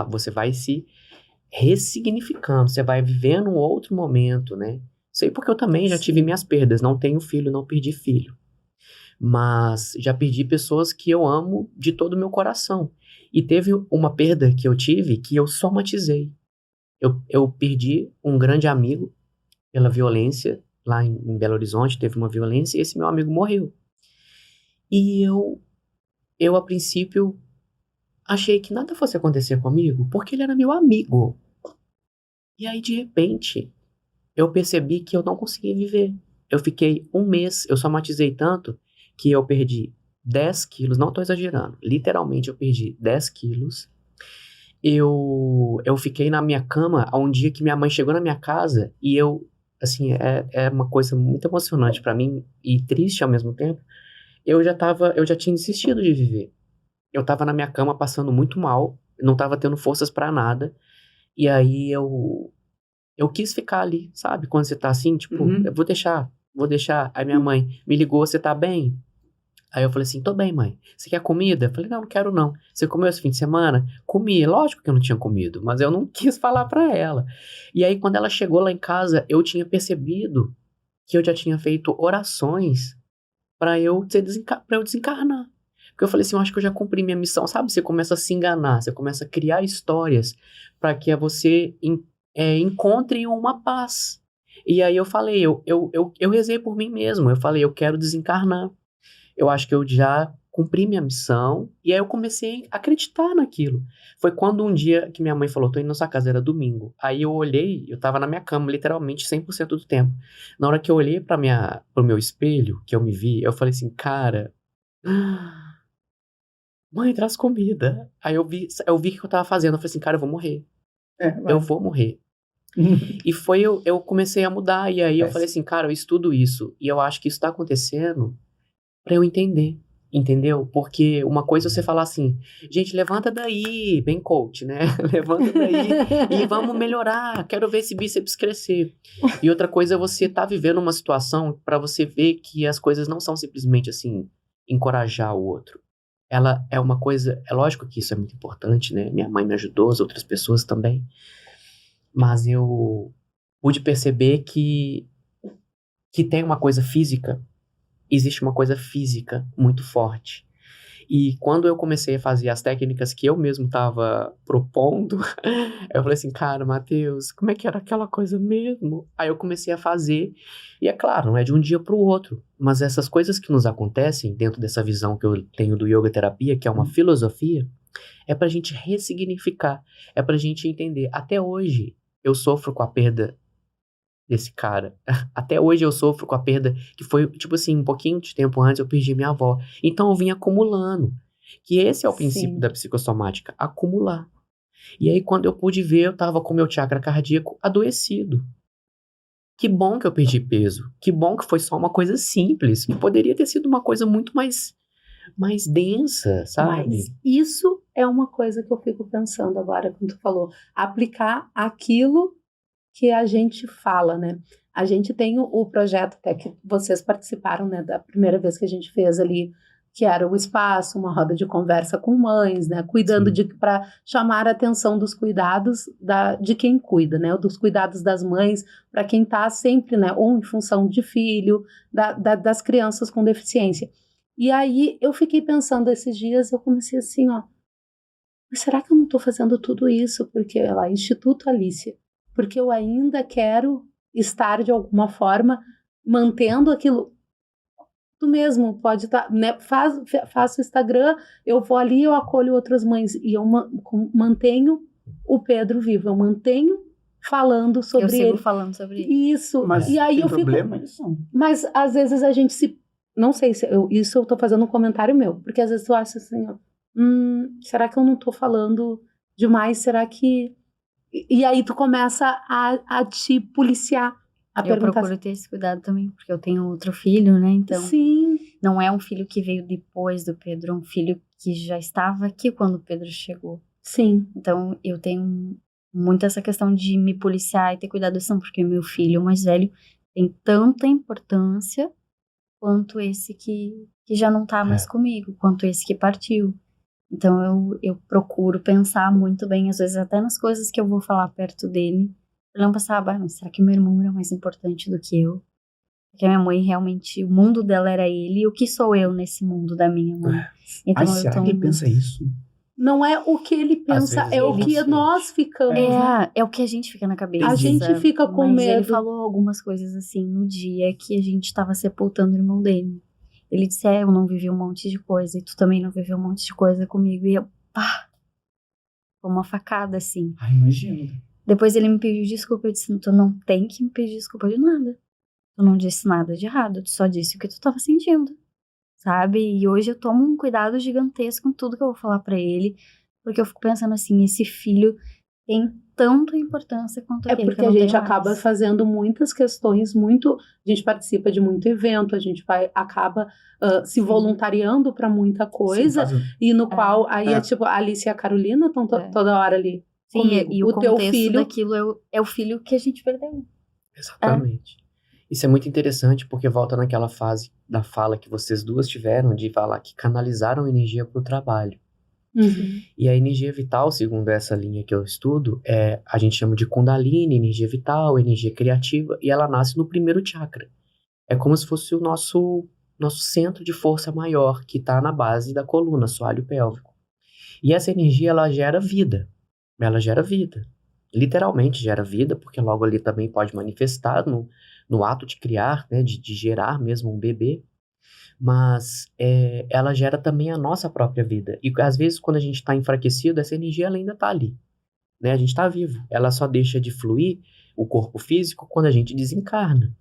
[SPEAKER 5] Você vai se ressignificando, você vai vivendo um outro momento, né? Sei porque eu também já tive minhas perdas, não tenho filho, não perdi filho. Mas já perdi pessoas que eu amo de todo o meu coração. E teve uma perda que eu tive que eu somatizei. Eu perdi um grande amigo pela violência. Lá em Belo Horizonte teve uma violência e esse meu amigo morreu. E eu a princípio, achei que nada fosse acontecer comigo, porque ele era meu amigo. E aí, de repente, eu percebi que eu não conseguia viver. Eu fiquei um mês, eu somatizei tanto que eu perdi 10 quilos, não estou exagerando, literalmente eu perdi 10 quilos. Eu fiquei na minha cama um dia que minha mãe chegou na minha casa e assim, é uma coisa muito emocionante para mim e triste ao mesmo tempo. Eu já tinha desistido de viver. Eu tava na minha cama passando muito mal, não tava tendo forças pra nada, e aí eu quis ficar ali, sabe? Quando você tá assim, tipo, eu vou deixar. Aí minha mãe me ligou, você tá bem? Aí eu falei assim, tô bem, mãe. Você quer comida? Eu falei, não quero não. Você comeu esse fim de semana? Comi, lógico que eu não tinha comido, mas eu não quis falar pra ela. E aí quando ela chegou lá em casa, eu tinha percebido que eu já tinha feito orações pra eu desencarnar. Porque eu falei assim, eu acho que eu já cumpri minha missão, sabe? Você começa a se enganar, você começa a criar histórias para que você encontre uma paz. E aí eu falei, eu rezei por mim mesmo, eu falei, eu quero desencarnar. Eu acho que eu já cumpri minha missão, e aí eu comecei a acreditar naquilo. Foi quando um dia que minha mãe falou, tô indo na sua casa, era domingo. Aí eu olhei, eu tava na minha cama, literalmente 100% do tempo. Na hora que eu olhei pro meu espelho, que eu me vi, eu falei assim, cara... Mãe, traz comida. Aí eu vi o que eu tava fazendo. Eu falei assim, cara, eu vou morrer. Eu vou morrer. E eu comecei a mudar. E aí eu falei assim, cara, eu estudo isso. E eu acho que isso tá acontecendo pra eu entender. Entendeu? Porque uma coisa é você falar assim, gente, levanta daí, bem coach, né? Levanta daí e vamos melhorar. Quero ver esse bíceps crescer. E outra coisa é você tá vivendo uma situação pra você ver que as coisas não são simplesmente assim, encorajar o outro. Ela é uma coisa, é lógico que isso é muito importante, né? Minha mãe me ajudou, as outras pessoas também. Mas eu pude perceber que tem uma coisa física, existe uma coisa física muito forte. E quando eu comecei a fazer as técnicas que eu mesmo estava propondo, eu falei assim, cara, Matheus, como é que era aquela coisa mesmo? Aí eu comecei a fazer, e é claro, não é de um dia para o outro, mas essas coisas que nos acontecem dentro dessa visão que eu tenho do yoga terapia, que é uma filosofia, é pra gente ressignificar, é pra gente entender. Até hoje eu sofro com a perda desse cara. Até hoje eu sofro com a perda que foi, tipo assim, um pouquinho de tempo antes eu perdi minha avó. Então eu vim acumulando. Que esse é o princípio da psicossomática, acumular. E aí quando eu pude ver, eu tava com meu chakra cardíaco adoecido. Que bom que eu perdi peso. Que bom que foi só uma coisa simples. Que poderia ter sido uma coisa muito mais densa, sabe?
[SPEAKER 2] Mas isso é uma coisa que eu fico pensando agora, quando tu falou. Aplicar aquilo que a gente fala, né? A gente tem o projeto, até que vocês participaram, né, da primeira vez que a gente fez ali que era o espaço, uma roda de conversa com mães, né? Cuidando para chamar a atenção dos cuidados de quem cuida, né? Dos cuidados das mães, para quem está sempre, né? Ou em função de filho, das crianças com deficiência. E aí eu fiquei pensando esses dias, eu comecei assim, ó, mas será que eu não estou fazendo tudo isso porque lá, Instituto Alicia, porque eu ainda quero estar de alguma forma mantendo aquilo. Tu mesmo pode estar, né? Faço o Instagram, eu vou ali, eu acolho outras mães e eu mantenho o Pedro vivo, eu mantenho falando sobre ele.
[SPEAKER 3] Eu sigo falando sobre
[SPEAKER 2] isso.
[SPEAKER 4] Mas
[SPEAKER 2] e aí
[SPEAKER 4] tem
[SPEAKER 2] eu
[SPEAKER 4] problema
[SPEAKER 2] fico.
[SPEAKER 4] isso?
[SPEAKER 2] Mas às vezes a gente se. Não sei se isso eu tô fazendo um comentário meu, porque às vezes tu acha assim, ó, será que eu não tô falando demais? Será que. E aí tu começa a te policiar.
[SPEAKER 3] Eu procuro ter esse cuidado também, porque eu tenho outro filho, né? Então,
[SPEAKER 2] sim,
[SPEAKER 3] não é um filho que veio depois do Pedro, é um filho que já estava aqui quando o Pedro chegou.
[SPEAKER 2] sim.
[SPEAKER 3] Então, eu tenho muito essa questão de me policiar e ter cuidado assim, porque meu filho mais velho tem tanta importância quanto esse que já não tá mais comigo, quanto esse que partiu. Então, eu procuro pensar muito bem, às vezes até nas coisas que eu vou falar perto dele, pra não pensar, mas será que meu irmão era mais importante do que eu? Porque a minha mãe realmente, o mundo dela era ele, e o que sou eu nesse mundo da minha mãe? Então,
[SPEAKER 4] Será que ele pensa isso?
[SPEAKER 2] Não é o que ele pensa, é o que nós ficamos.
[SPEAKER 3] É o que a gente fica na cabeça.
[SPEAKER 2] A gente fica com
[SPEAKER 3] mas
[SPEAKER 2] medo.
[SPEAKER 3] Ele falou algumas coisas assim no dia que a gente tava sepultando o irmão dele. Ele disse, eu não vivi um monte de coisa, e tu também não viveu um monte de coisa comigo. E eu, foi uma facada, assim.
[SPEAKER 4] Ai, imagino.
[SPEAKER 3] Depois ele me pediu desculpa, eu disse, tu não tem que me pedir desculpa de nada. Tu não disse nada de errado, tu só disse o que tu tava sentindo, sabe? E hoje eu tomo um cuidado gigantesco com tudo que eu vou falar pra ele, porque eu fico pensando assim, esse filho tem tanta importância quanto aquele
[SPEAKER 2] porque
[SPEAKER 3] que eu
[SPEAKER 2] a
[SPEAKER 3] não
[SPEAKER 2] gente
[SPEAKER 3] tenho
[SPEAKER 2] acaba
[SPEAKER 3] mais.
[SPEAKER 2] fazendo muitas questões, a gente participa de muito evento, a gente acaba se voluntariando para muita coisa, e no qual aí é tipo a Alice e a Carolina estão toda hora ali.
[SPEAKER 3] Sim,
[SPEAKER 2] comigo.
[SPEAKER 3] e o
[SPEAKER 2] teu
[SPEAKER 3] contexto
[SPEAKER 2] filho
[SPEAKER 3] daquilo é o filho que a gente perdeu.
[SPEAKER 5] Exatamente. Isso é muito interessante porque volta naquela fase da fala que vocês duas tiveram de falar que canalizaram energia para o trabalho. E a energia vital, segundo essa linha que eu estudo, a gente chama de Kundalini, energia vital, energia criativa, e ela nasce no primeiro chakra. É como se fosse o nosso centro de força maior, que está na base da coluna, assoalho pélvico. E essa energia, ela gera vida. Ela gera vida. Literalmente gera vida, porque logo ali também pode manifestar no ato de criar, né, de gerar mesmo um bebê. Mas ela gera também a nossa própria vida. E às vezes, quando a gente está enfraquecido, essa energia ela ainda está ali. Né? A gente está vivo. Ela só deixa de fluir, o corpo físico, quando a gente desencarna.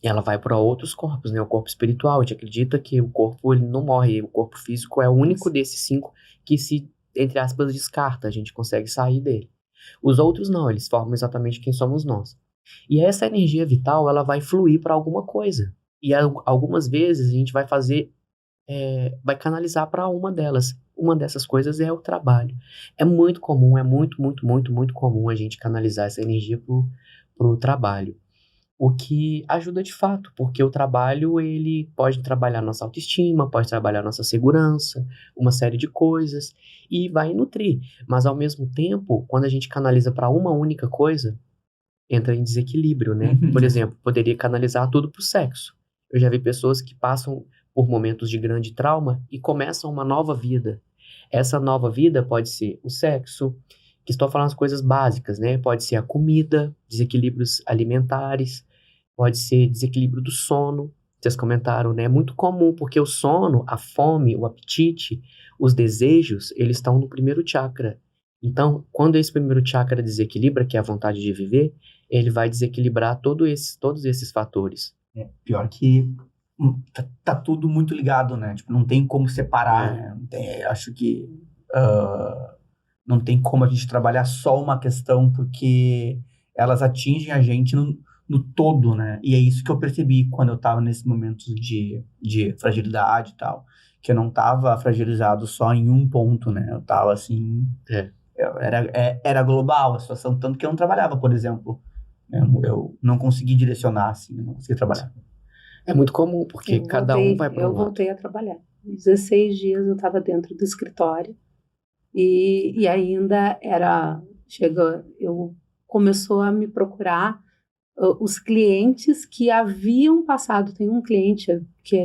[SPEAKER 5] E ela vai para outros corpos, né? O corpo espiritual. A gente acredita que o corpo ele não morre. O corpo físico é o único desses 5 que se, entre aspas, descarta. A gente consegue sair dele. Os outros não, eles formam exatamente quem somos nós. E essa energia vital, ela vai fluir para alguma coisa. E algumas vezes a gente vai vai canalizar para uma delas. Uma dessas coisas é o trabalho. É muito comum, é muito, muito, muito, muito comum a gente canalizar essa energia pro trabalho. O que ajuda de fato, porque o trabalho, ele pode trabalhar nossa autoestima, pode trabalhar nossa segurança, uma série de coisas, e vai nutrir. Mas, ao mesmo tempo, quando a gente canaliza para uma única coisa, entra em desequilíbrio, né? Por exemplo, poderia canalizar tudo pro sexo. Eu já vi pessoas que passam por momentos de grande trauma e começam uma nova vida. Essa nova vida pode ser o sexo, que estou falando as coisas básicas, né? Pode ser a comida, desequilíbrios alimentares, pode ser desequilíbrio do sono. Vocês comentaram, né? É muito comum, porque o sono, a fome, o apetite, os desejos, eles estão no primeiro chakra. Então, quando esse primeiro chakra desequilibra, que é a vontade de viver, ele vai desequilibrar todos esses fatores.
[SPEAKER 4] Pior que tá tudo muito ligado, né? Tipo, não tem como separar, né? Acho que não tem como a gente trabalhar só uma questão, porque elas atingem a gente no todo, né? E é isso que eu percebi quando eu tava nesses momentos de fragilidade e tal, que eu não tava fragilizado só em um ponto, né? Eu tava assim... Era global a situação, tanto que eu não trabalhava, por exemplo. Eu não consegui direcionar, assim, eu não consegui trabalhar.
[SPEAKER 5] É muito comum, porque cada um vai para um lado.
[SPEAKER 2] Eu voltei a trabalhar. 16 dias eu estava dentro do escritório e ainda começou a me procurar os clientes que haviam passado. Tem um cliente que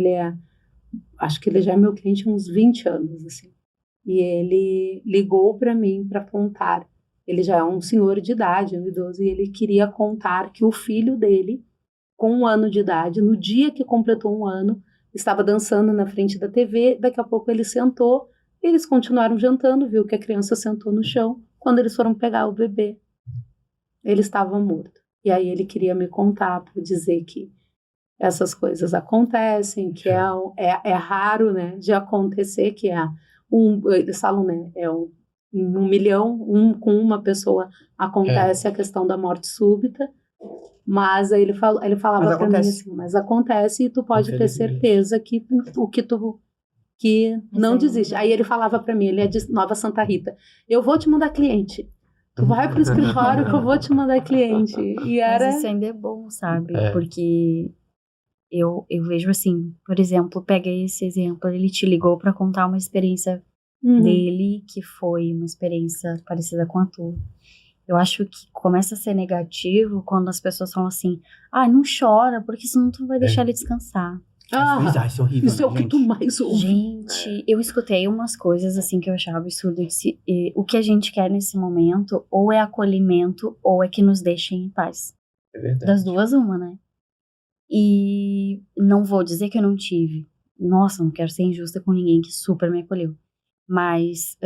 [SPEAKER 2] acho que ele já é meu cliente há uns 20 anos, assim. E ele ligou para mim para contar. Ele já é um senhor de idade, um idoso, e ele queria contar que o filho dele, com 1 ano de idade, no dia que completou 1 ano, estava dançando na frente da TV. Daqui a pouco ele sentou, eles continuaram jantando, viu que a criança sentou no chão. Quando eles foram pegar o bebê, ele estava morto. E aí ele queria me contar para dizer que essas coisas acontecem, que é raro, né, de acontecer, que eles falam, né, em 1 milhão, com uma pessoa acontece a questão da morte súbita, mas aí ele falava para mim assim, mas acontece e tu pode ter certeza que não desiste. Aí ele falava para mim, ele é de Nova Santa Rita, eu vou te mandar cliente. Tu vai pro escritório que eu vou te mandar cliente.
[SPEAKER 3] Mas isso ainda é bom, sabe? Porque eu vejo assim, por exemplo, pega esse exemplo, ele te ligou pra contar uma experiência dele, que foi uma experiência parecida com a tua. Eu acho que começa a ser negativo quando as pessoas falam assim, não chora, porque senão tu vai deixar ele descansar.
[SPEAKER 1] Isso é horrível.
[SPEAKER 2] Isso é o que tu mais ouve.
[SPEAKER 3] Gente, eu escutei umas coisas assim que eu achava absurdo. Eu disse, o que a gente quer nesse momento ou é acolhimento ou é que nos deixem em paz.
[SPEAKER 5] É verdade.
[SPEAKER 3] Das duas, uma, né? E não vou dizer que eu não tive. Nossa, não quero ser injusta com ninguém que super me acolheu. Mas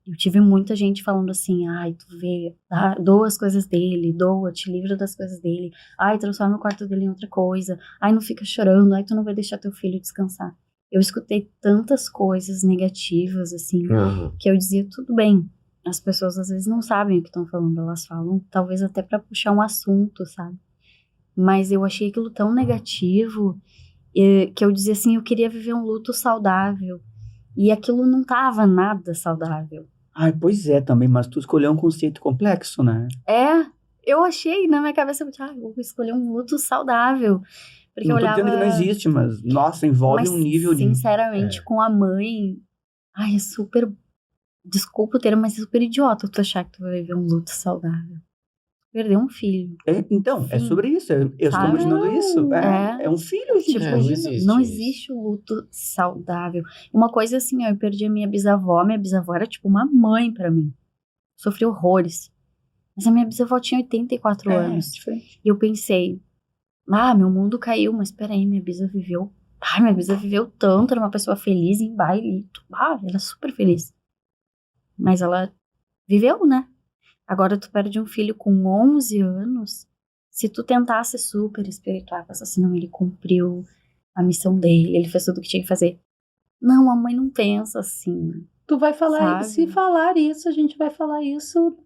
[SPEAKER 3] eu tive muita gente falando assim, tu vê, doa as coisas dele, te livra das coisas dele, transforma o quarto dele em outra coisa, não fica chorando, tu não vai deixar teu filho descansar. Eu escutei tantas coisas negativas, assim, que eu dizia, tudo bem, as pessoas às vezes não sabem o que estão falando, elas falam talvez até pra puxar um assunto, sabe? Mas eu achei aquilo tão negativo, que eu dizia assim, eu queria viver um luto saudável. E aquilo não tava nada saudável.
[SPEAKER 1] Pois é, também, mas tu escolheu um conceito complexo, né?
[SPEAKER 3] Eu achei na minha cabeça, eu vou escolher um luto saudável. Porque
[SPEAKER 1] não
[SPEAKER 3] eu
[SPEAKER 1] tô
[SPEAKER 3] olhava...
[SPEAKER 1] dizendo que não existe, mas, nossa, envolve um nível
[SPEAKER 3] sinceramente, com a mãe, é super, desculpa o termo, mas é super idiota tu achar que tu vai viver um luto saudável. Perder um filho.
[SPEAKER 1] Então, é sobre isso. Eu estou imaginando isso. É um filho, gente.
[SPEAKER 3] Não existe o luto saudável. Uma coisa assim, eu perdi a minha bisavó. Minha bisavó era tipo uma mãe pra mim. Sofri horrores. Mas a minha bisavó tinha 84 anos.
[SPEAKER 1] Diferente.
[SPEAKER 3] E eu pensei, meu mundo caiu, mas peraí, minha bisa viveu. Minha bisa viveu tanto, era uma pessoa feliz em baile. Era super feliz. Mas ela viveu, né? Agora tu perde um filho com 11 anos, se tu tentar ser super espiritual, assim, não, ele cumpriu a missão dele, ele fez tudo o que tinha que fazer. Não, a mãe não pensa assim.
[SPEAKER 2] Tu vai falar,
[SPEAKER 3] sabe?
[SPEAKER 2] Se falar isso, a gente vai falar isso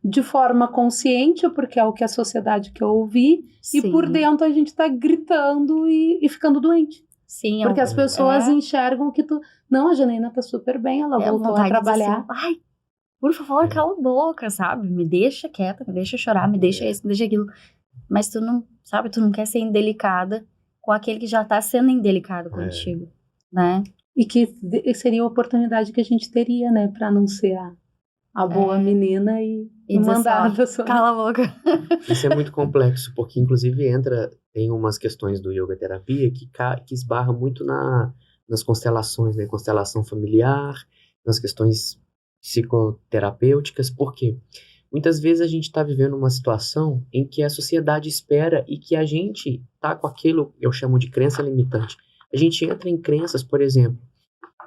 [SPEAKER 2] de forma consciente, porque é o que a sociedade quer ouvir, e por dentro a gente tá gritando e ficando doente.
[SPEAKER 3] Sim.
[SPEAKER 2] Porque as pessoas enxergam que não, a Janaína tá super bem, ela voltou a trabalhar.
[SPEAKER 3] Assim, por favor, cala a boca, sabe? Me deixa quieta, me deixa chorar, me deixa isso, me deixa aquilo. Mas tu não, sabe, tu não quer ser indelicada com aquele que já tá sendo indelicado contigo, né?
[SPEAKER 2] E que seria a oportunidade que a gente teria, né? Pra não ser a boa menina e mandar a pessoa.
[SPEAKER 3] Cala a boca.
[SPEAKER 5] Isso é muito complexo, porque inclusive tem umas questões do yoga terapia que esbarra muito nas constelações, né? Constelação familiar, nas questões psicoterapêuticas, porque muitas vezes a gente está vivendo uma situação em que a sociedade espera e que a gente tá com aquilo, eu chamo de crença limitante. A gente entra em crenças, por exemplo,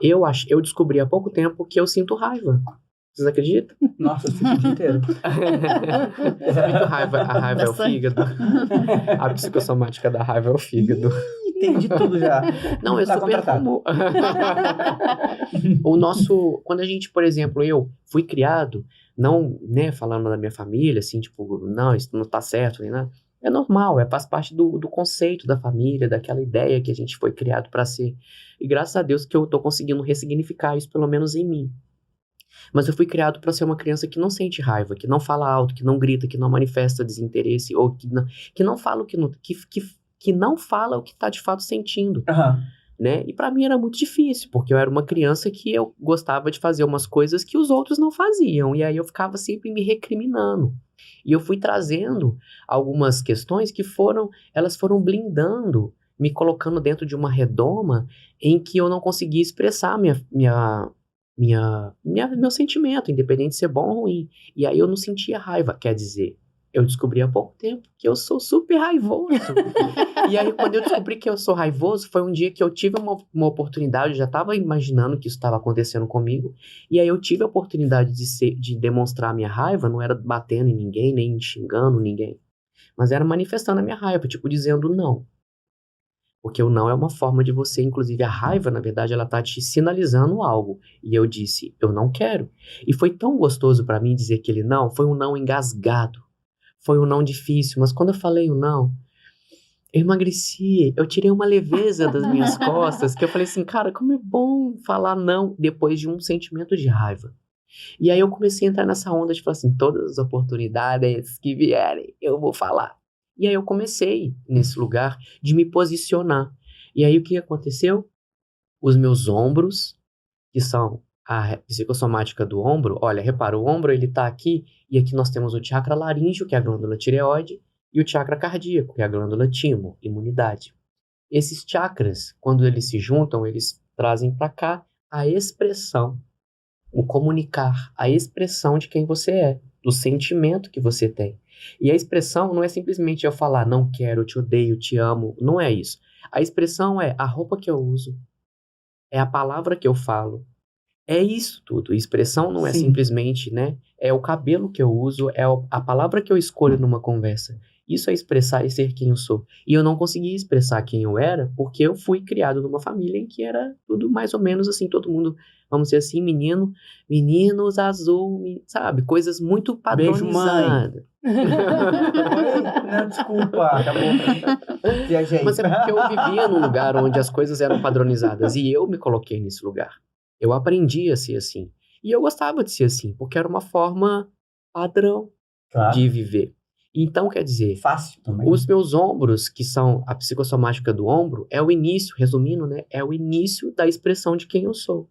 [SPEAKER 5] eu descobri há pouco tempo que eu sinto raiva. Vocês acreditam?
[SPEAKER 1] Nossa, eu sinto o dia inteiro.
[SPEAKER 5] Muito raiva. A raiva é o fígado. A psicossomática da raiva é o fígado.
[SPEAKER 1] Entendi tudo já.
[SPEAKER 5] Não, eu super como. Quando a gente, por exemplo, eu fui criado, não, né, falando da minha família, assim, tipo, não, isso não tá certo, nem nada. É normal, faz parte do conceito da família, daquela ideia que a gente foi criado para ser. E graças a Deus que eu tô conseguindo ressignificar isso, pelo menos em mim. Mas eu fui criado para ser uma criança que não sente raiva, que não fala alto, que não grita, que não manifesta desinteresse, ou que não fala o que não fala o que tá de fato sentindo. né? E pra mim era muito difícil, porque eu era uma criança que eu gostava de fazer umas coisas que os outros não faziam, e aí eu ficava sempre me recriminando. E eu fui trazendo algumas questões que elas foram blindando, me colocando dentro de uma redoma em que eu não conseguia expressar meu sentimento, independente de ser bom ou ruim. E aí eu não sentia raiva, quer dizer, eu descobri há pouco tempo que eu sou super raivoso. E aí, quando eu descobri que eu sou raivoso, foi um dia que eu tive uma oportunidade, eu já estava imaginando que isso estava acontecendo comigo, e aí eu tive a oportunidade de demonstrar a minha raiva, não era batendo em ninguém, nem xingando ninguém, mas era manifestando a minha raiva, tipo, dizendo não. Porque o não é uma forma de você, inclusive a raiva, na verdade, ela tá te sinalizando algo. E eu disse, eu não quero. E foi tão gostoso para mim dizer aquele não, foi um não engasgado. Foi um não difícil, mas quando eu falei o não, eu emagreci, eu tirei uma leveza das minhas costas, que eu falei assim, cara, como é bom falar não depois de um sentimento de raiva. E aí eu comecei a entrar nessa onda de falar assim, todas as oportunidades que vierem, eu vou falar. E aí eu comecei nesse lugar de me posicionar. E aí o que aconteceu? Os meus ombros, que são a psicossomática do ombro, olha, repara, o ombro ele tá aqui, e aqui nós temos o chakra laríngeo, que é a glândula tireoide, e o chakra cardíaco, que é a glândula timo, imunidade. Esses chakras, quando eles se juntam, eles trazem para cá a expressão, o comunicar, a expressão de quem você é, do sentimento que você tem. E a expressão não é simplesmente eu falar não quero, te odeio, te amo, não é isso. A expressão é a roupa que eu uso, é a palavra que eu falo, é isso tudo. Expressão não é simplesmente, né? É o cabelo que eu uso, é a palavra que eu escolho numa conversa. Isso é expressar e ser quem eu sou. E eu não conseguia expressar quem eu era porque eu fui criado numa família em que era tudo mais ou menos assim, todo mundo, vamos dizer assim, meninos azul, sabe? Coisas muito padronizadas.
[SPEAKER 4] Não, desculpa, acabou. Viajei.
[SPEAKER 5] Mas é porque eu vivia num lugar onde as coisas eram padronizadas e eu me coloquei nesse lugar. Eu aprendi a ser assim. E eu gostava de ser assim, porque era uma forma padrão de viver. Então, quer dizer,
[SPEAKER 4] fácil também.
[SPEAKER 5] Os meus ombros, que são a psicossomática do ombro, é o início, resumindo, né? É o início da expressão de quem eu sou.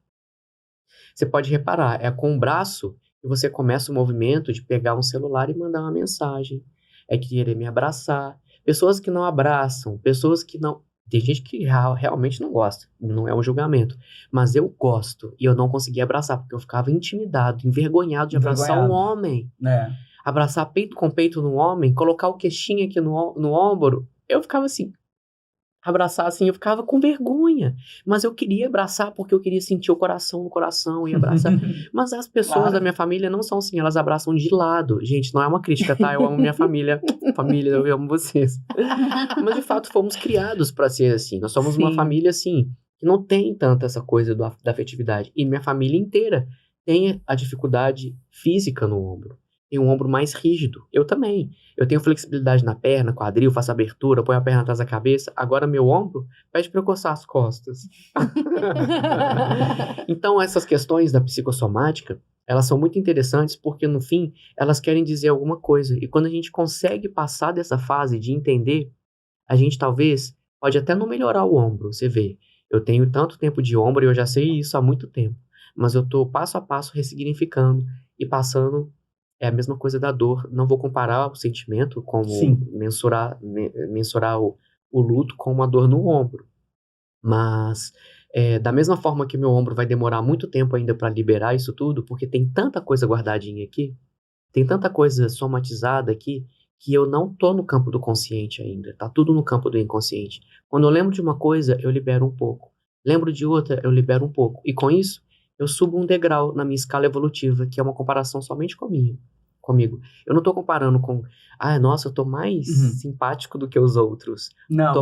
[SPEAKER 5] Você pode reparar, é com o braço que você começa o movimento de pegar um celular e mandar uma mensagem. É querer me abraçar. Pessoas que não abraçam, pessoas que não... Tem gente que realmente não gosta, não é um julgamento. Mas eu gosto e eu não conseguia abraçar, porque eu ficava intimidado, envergonhado de abraçar um homem. Abraçar peito com peito no homem, colocar o queixinho aqui no ombro. Eu ficava assim, abraçar assim, eu ficava com vergonha. Mas eu queria abraçar porque eu queria sentir o coração no coração e abraçar. Mas as pessoas da minha família não são assim, elas abraçam de lado. Gente, não é uma crítica, tá? Eu amo minha família. Família, eu amo vocês. Mas de fato fomos criados para ser assim. Nós somos uma família assim, que não tem tanta essa coisa da afetividade. E minha família inteira tem a dificuldade física no ombro. Tem um ombro mais rígido. Eu também. Eu tenho flexibilidade na perna, quadril, faço abertura, ponho a perna atrás da cabeça. Agora meu ombro pede para eu coçar as costas. Então essas questões da psicossomática, elas são muito interessantes porque no fim elas querem dizer alguma coisa. E quando a gente consegue passar dessa fase de entender, a gente talvez pode até não melhorar o ombro. Você vê, eu tenho tanto tempo de ombro e eu já sei isso há muito tempo. Mas eu tô passo a passo ressignificando e passando. É a mesma coisa da dor. Não vou comparar o sentimento como mensurar o luto com uma dor no ombro. Mas da mesma forma que meu ombro vai demorar muito tempo ainda para liberar isso tudo, porque tem tanta coisa guardadinha aqui, tem tanta coisa somatizada aqui, que eu não tô no campo do consciente ainda. Tá tudo no campo do inconsciente. Quando eu lembro de uma coisa, eu libero um pouco. Lembro de outra, eu libero um pouco. E com isso, eu subo um degrau na minha escala evolutiva, que é uma comparação somente comigo. Eu não tô comparando com, nossa, eu tô mais simpático do que os outros. Não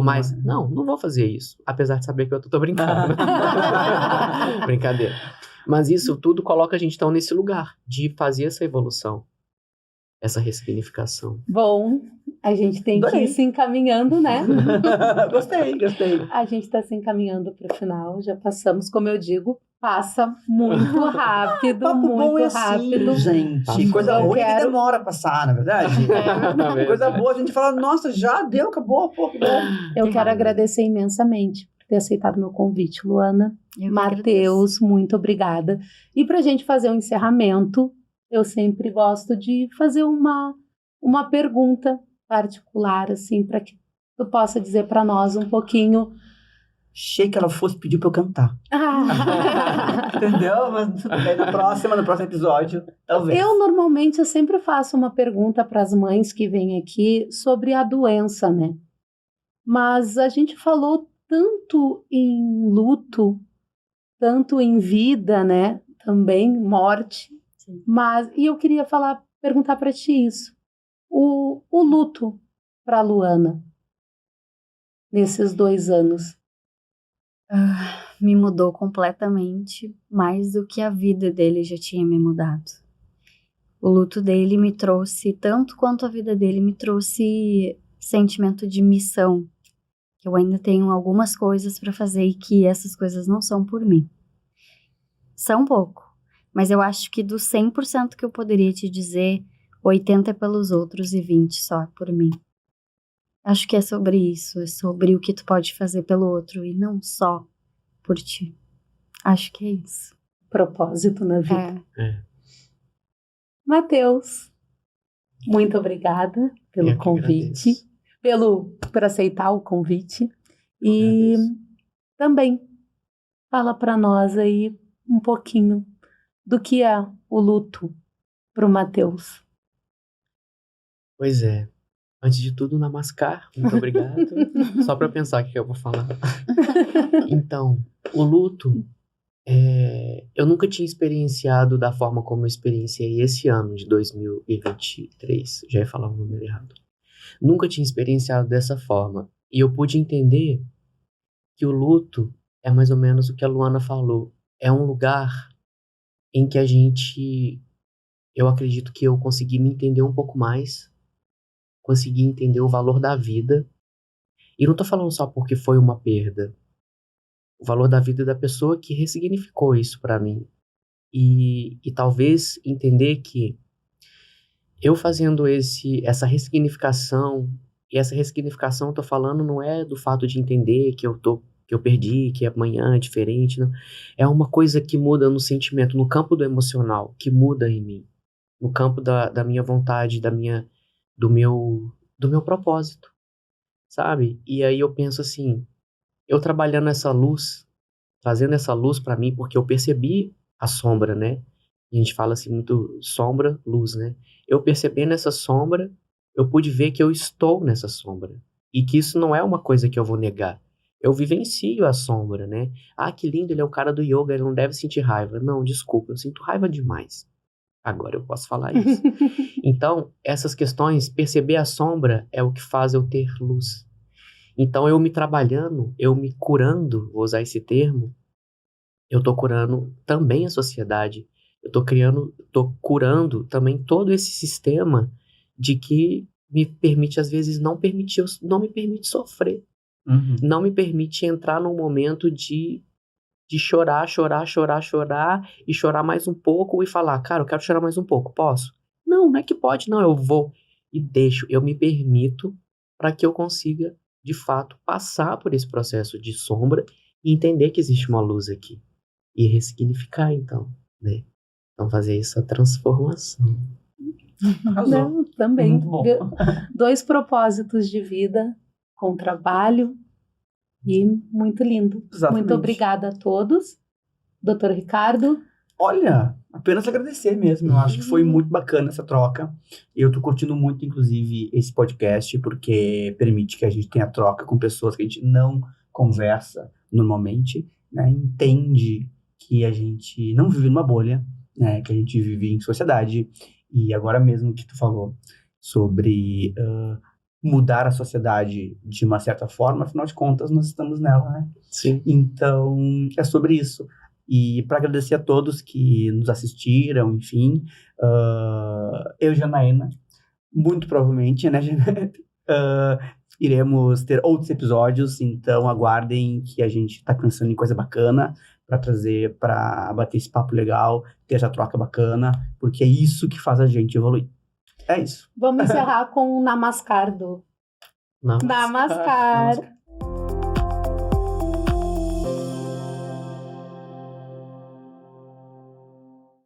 [SPEAKER 5] vou fazer isso. Apesar de saber que eu tô brincando. Brincadeira. Mas isso tudo coloca a gente então nesse lugar de fazer essa evolução, essa ressignificação.
[SPEAKER 2] Bom, a gente tem que ir se encaminhando, né?
[SPEAKER 4] Gostei.
[SPEAKER 2] A gente tá se encaminhando pro final, já passamos, como eu digo, passa muito rápido,
[SPEAKER 4] Papo
[SPEAKER 2] muito
[SPEAKER 4] bom é
[SPEAKER 2] rápido.
[SPEAKER 4] Assim, gente. Coisa ruim que demora a passar, na verdade. Coisa boa, a gente fala, nossa, já deu, acabou, pô, que bom.
[SPEAKER 2] Eu quero agradecer imensamente por ter aceitado meu convite, Luana.
[SPEAKER 3] Eu que
[SPEAKER 2] Matheus, muito obrigada. E para a gente fazer um encerramento, eu sempre gosto de fazer uma pergunta particular, assim, para que tu possa dizer para nós um pouquinho.
[SPEAKER 4] Achei que ela fosse pedir pra eu cantar. Entendeu? Mas tudo bem, no próximo episódio, talvez.
[SPEAKER 2] Eu sempre faço uma pergunta para as mães que vêm aqui sobre a doença, né? Mas a gente falou tanto em luto, tanto em vida, né? Também morte.
[SPEAKER 3] Sim.
[SPEAKER 2] E eu queria perguntar para ti isso. O luto para a Luana nesses 2 anos.
[SPEAKER 3] Me mudou completamente, mais do que a vida dele já tinha me mudado. O luto dele me trouxe, tanto quanto a vida dele me trouxe sentimento de missão, que eu ainda tenho algumas coisas para fazer e que essas coisas não são por mim. São pouco, mas eu acho que dos 100% que eu poderia te dizer, 80% é pelos outros e 20% só por mim. Acho que é sobre isso, é sobre o que tu pode fazer pelo outro e não só por ti. Acho que é isso.
[SPEAKER 2] Propósito na vida.
[SPEAKER 5] É.
[SPEAKER 2] Matheus, muito obrigada pelo
[SPEAKER 5] Eu que
[SPEAKER 2] convite,
[SPEAKER 5] agradeço.
[SPEAKER 2] por aceitar o convite.
[SPEAKER 5] Eu
[SPEAKER 2] E
[SPEAKER 5] agradeço.
[SPEAKER 2] também fala para nós aí um pouquinho do que é o luto para o Matheus.
[SPEAKER 5] Pois é. Antes de tudo, Namaskar. Muito obrigado. Só para pensar o que eu vou falar. Então, o luto, eu nunca tinha experienciado da forma como eu experienciei esse ano de 2023. Já ia falar o número errado. Nunca tinha experienciado dessa forma. E eu pude entender que o luto é mais ou menos o que a Luana falou. É um lugar em que eu acredito que eu consegui me entender um pouco mais, consegui entender o valor da vida. E não tô falando só porque foi uma perda. O valor da vida da pessoa que ressignificou isso pra mim. E talvez entender que eu fazendo essa ressignificação, e essa ressignificação eu tô falando não é do fato de entender que eu perdi, que amanhã é diferente, não. É uma coisa que muda no sentimento, no campo do emocional, que muda em mim. No campo da minha vontade, do meu propósito, sabe? E aí eu penso assim, eu trabalhando essa luz, trazendo essa luz pra mim, porque eu percebi a sombra, né? A gente fala assim muito sombra, luz, né? Eu percebendo essa sombra, eu pude ver que eu estou nessa sombra. E que isso não é uma coisa que eu vou negar. Eu vivencio a sombra, né? Ah, que lindo, ele é o cara do yoga, ele não deve sentir raiva. Não, desculpa, eu sinto raiva demais. Agora eu posso falar isso. Então, essas questões, perceber a sombra é o que faz eu ter luz. Então, eu me trabalhando, eu me curando, vou usar esse termo, eu tô curando também a sociedade. Eu tô curando também todo esse sistema de que me permite, às vezes, não me permite sofrer.
[SPEAKER 4] Uhum.
[SPEAKER 5] Não me permite entrar num momento de chorar e chorar mais um pouco e falar, cara, eu quero chorar mais um pouco, posso? Não é que pode, não, eu vou e eu me permito para que eu consiga, de fato, passar por esse processo de sombra e entender que existe uma luz aqui e ressignificar, então, né? Então fazer essa transformação.
[SPEAKER 4] Arrasou.
[SPEAKER 2] Não, também.
[SPEAKER 4] Muito bom.
[SPEAKER 2] 2 propósitos de vida com trabalho e muito lindo.
[SPEAKER 4] Exatamente.
[SPEAKER 2] Muito obrigada a todos. Doutor Ricardo.
[SPEAKER 4] Olha, apenas agradecer mesmo. Eu acho que foi muito bacana essa troca. Eu tô curtindo muito, inclusive, esse podcast, porque permite que a gente tenha troca com pessoas que a gente não conversa normalmente, né? Entende que a gente não vive numa bolha, né? Que a gente vive em sociedade. E agora mesmo que tu falou sobre mudar a sociedade de uma certa forma, afinal de contas, nós estamos nela, né?
[SPEAKER 5] Sim.
[SPEAKER 4] Então, é sobre isso. E para agradecer a todos que nos assistiram, enfim, eu e Janaína, muito provavelmente, né, Janaína? Iremos ter outros episódios, então aguardem que a gente está pensando em coisa bacana para trazer, para bater esse papo legal, ter essa troca bacana, porque é isso que faz a gente evoluir. É isso.
[SPEAKER 2] Vamos encerrar com o Namaskar do...
[SPEAKER 5] Namaskar.
[SPEAKER 2] Namaskar.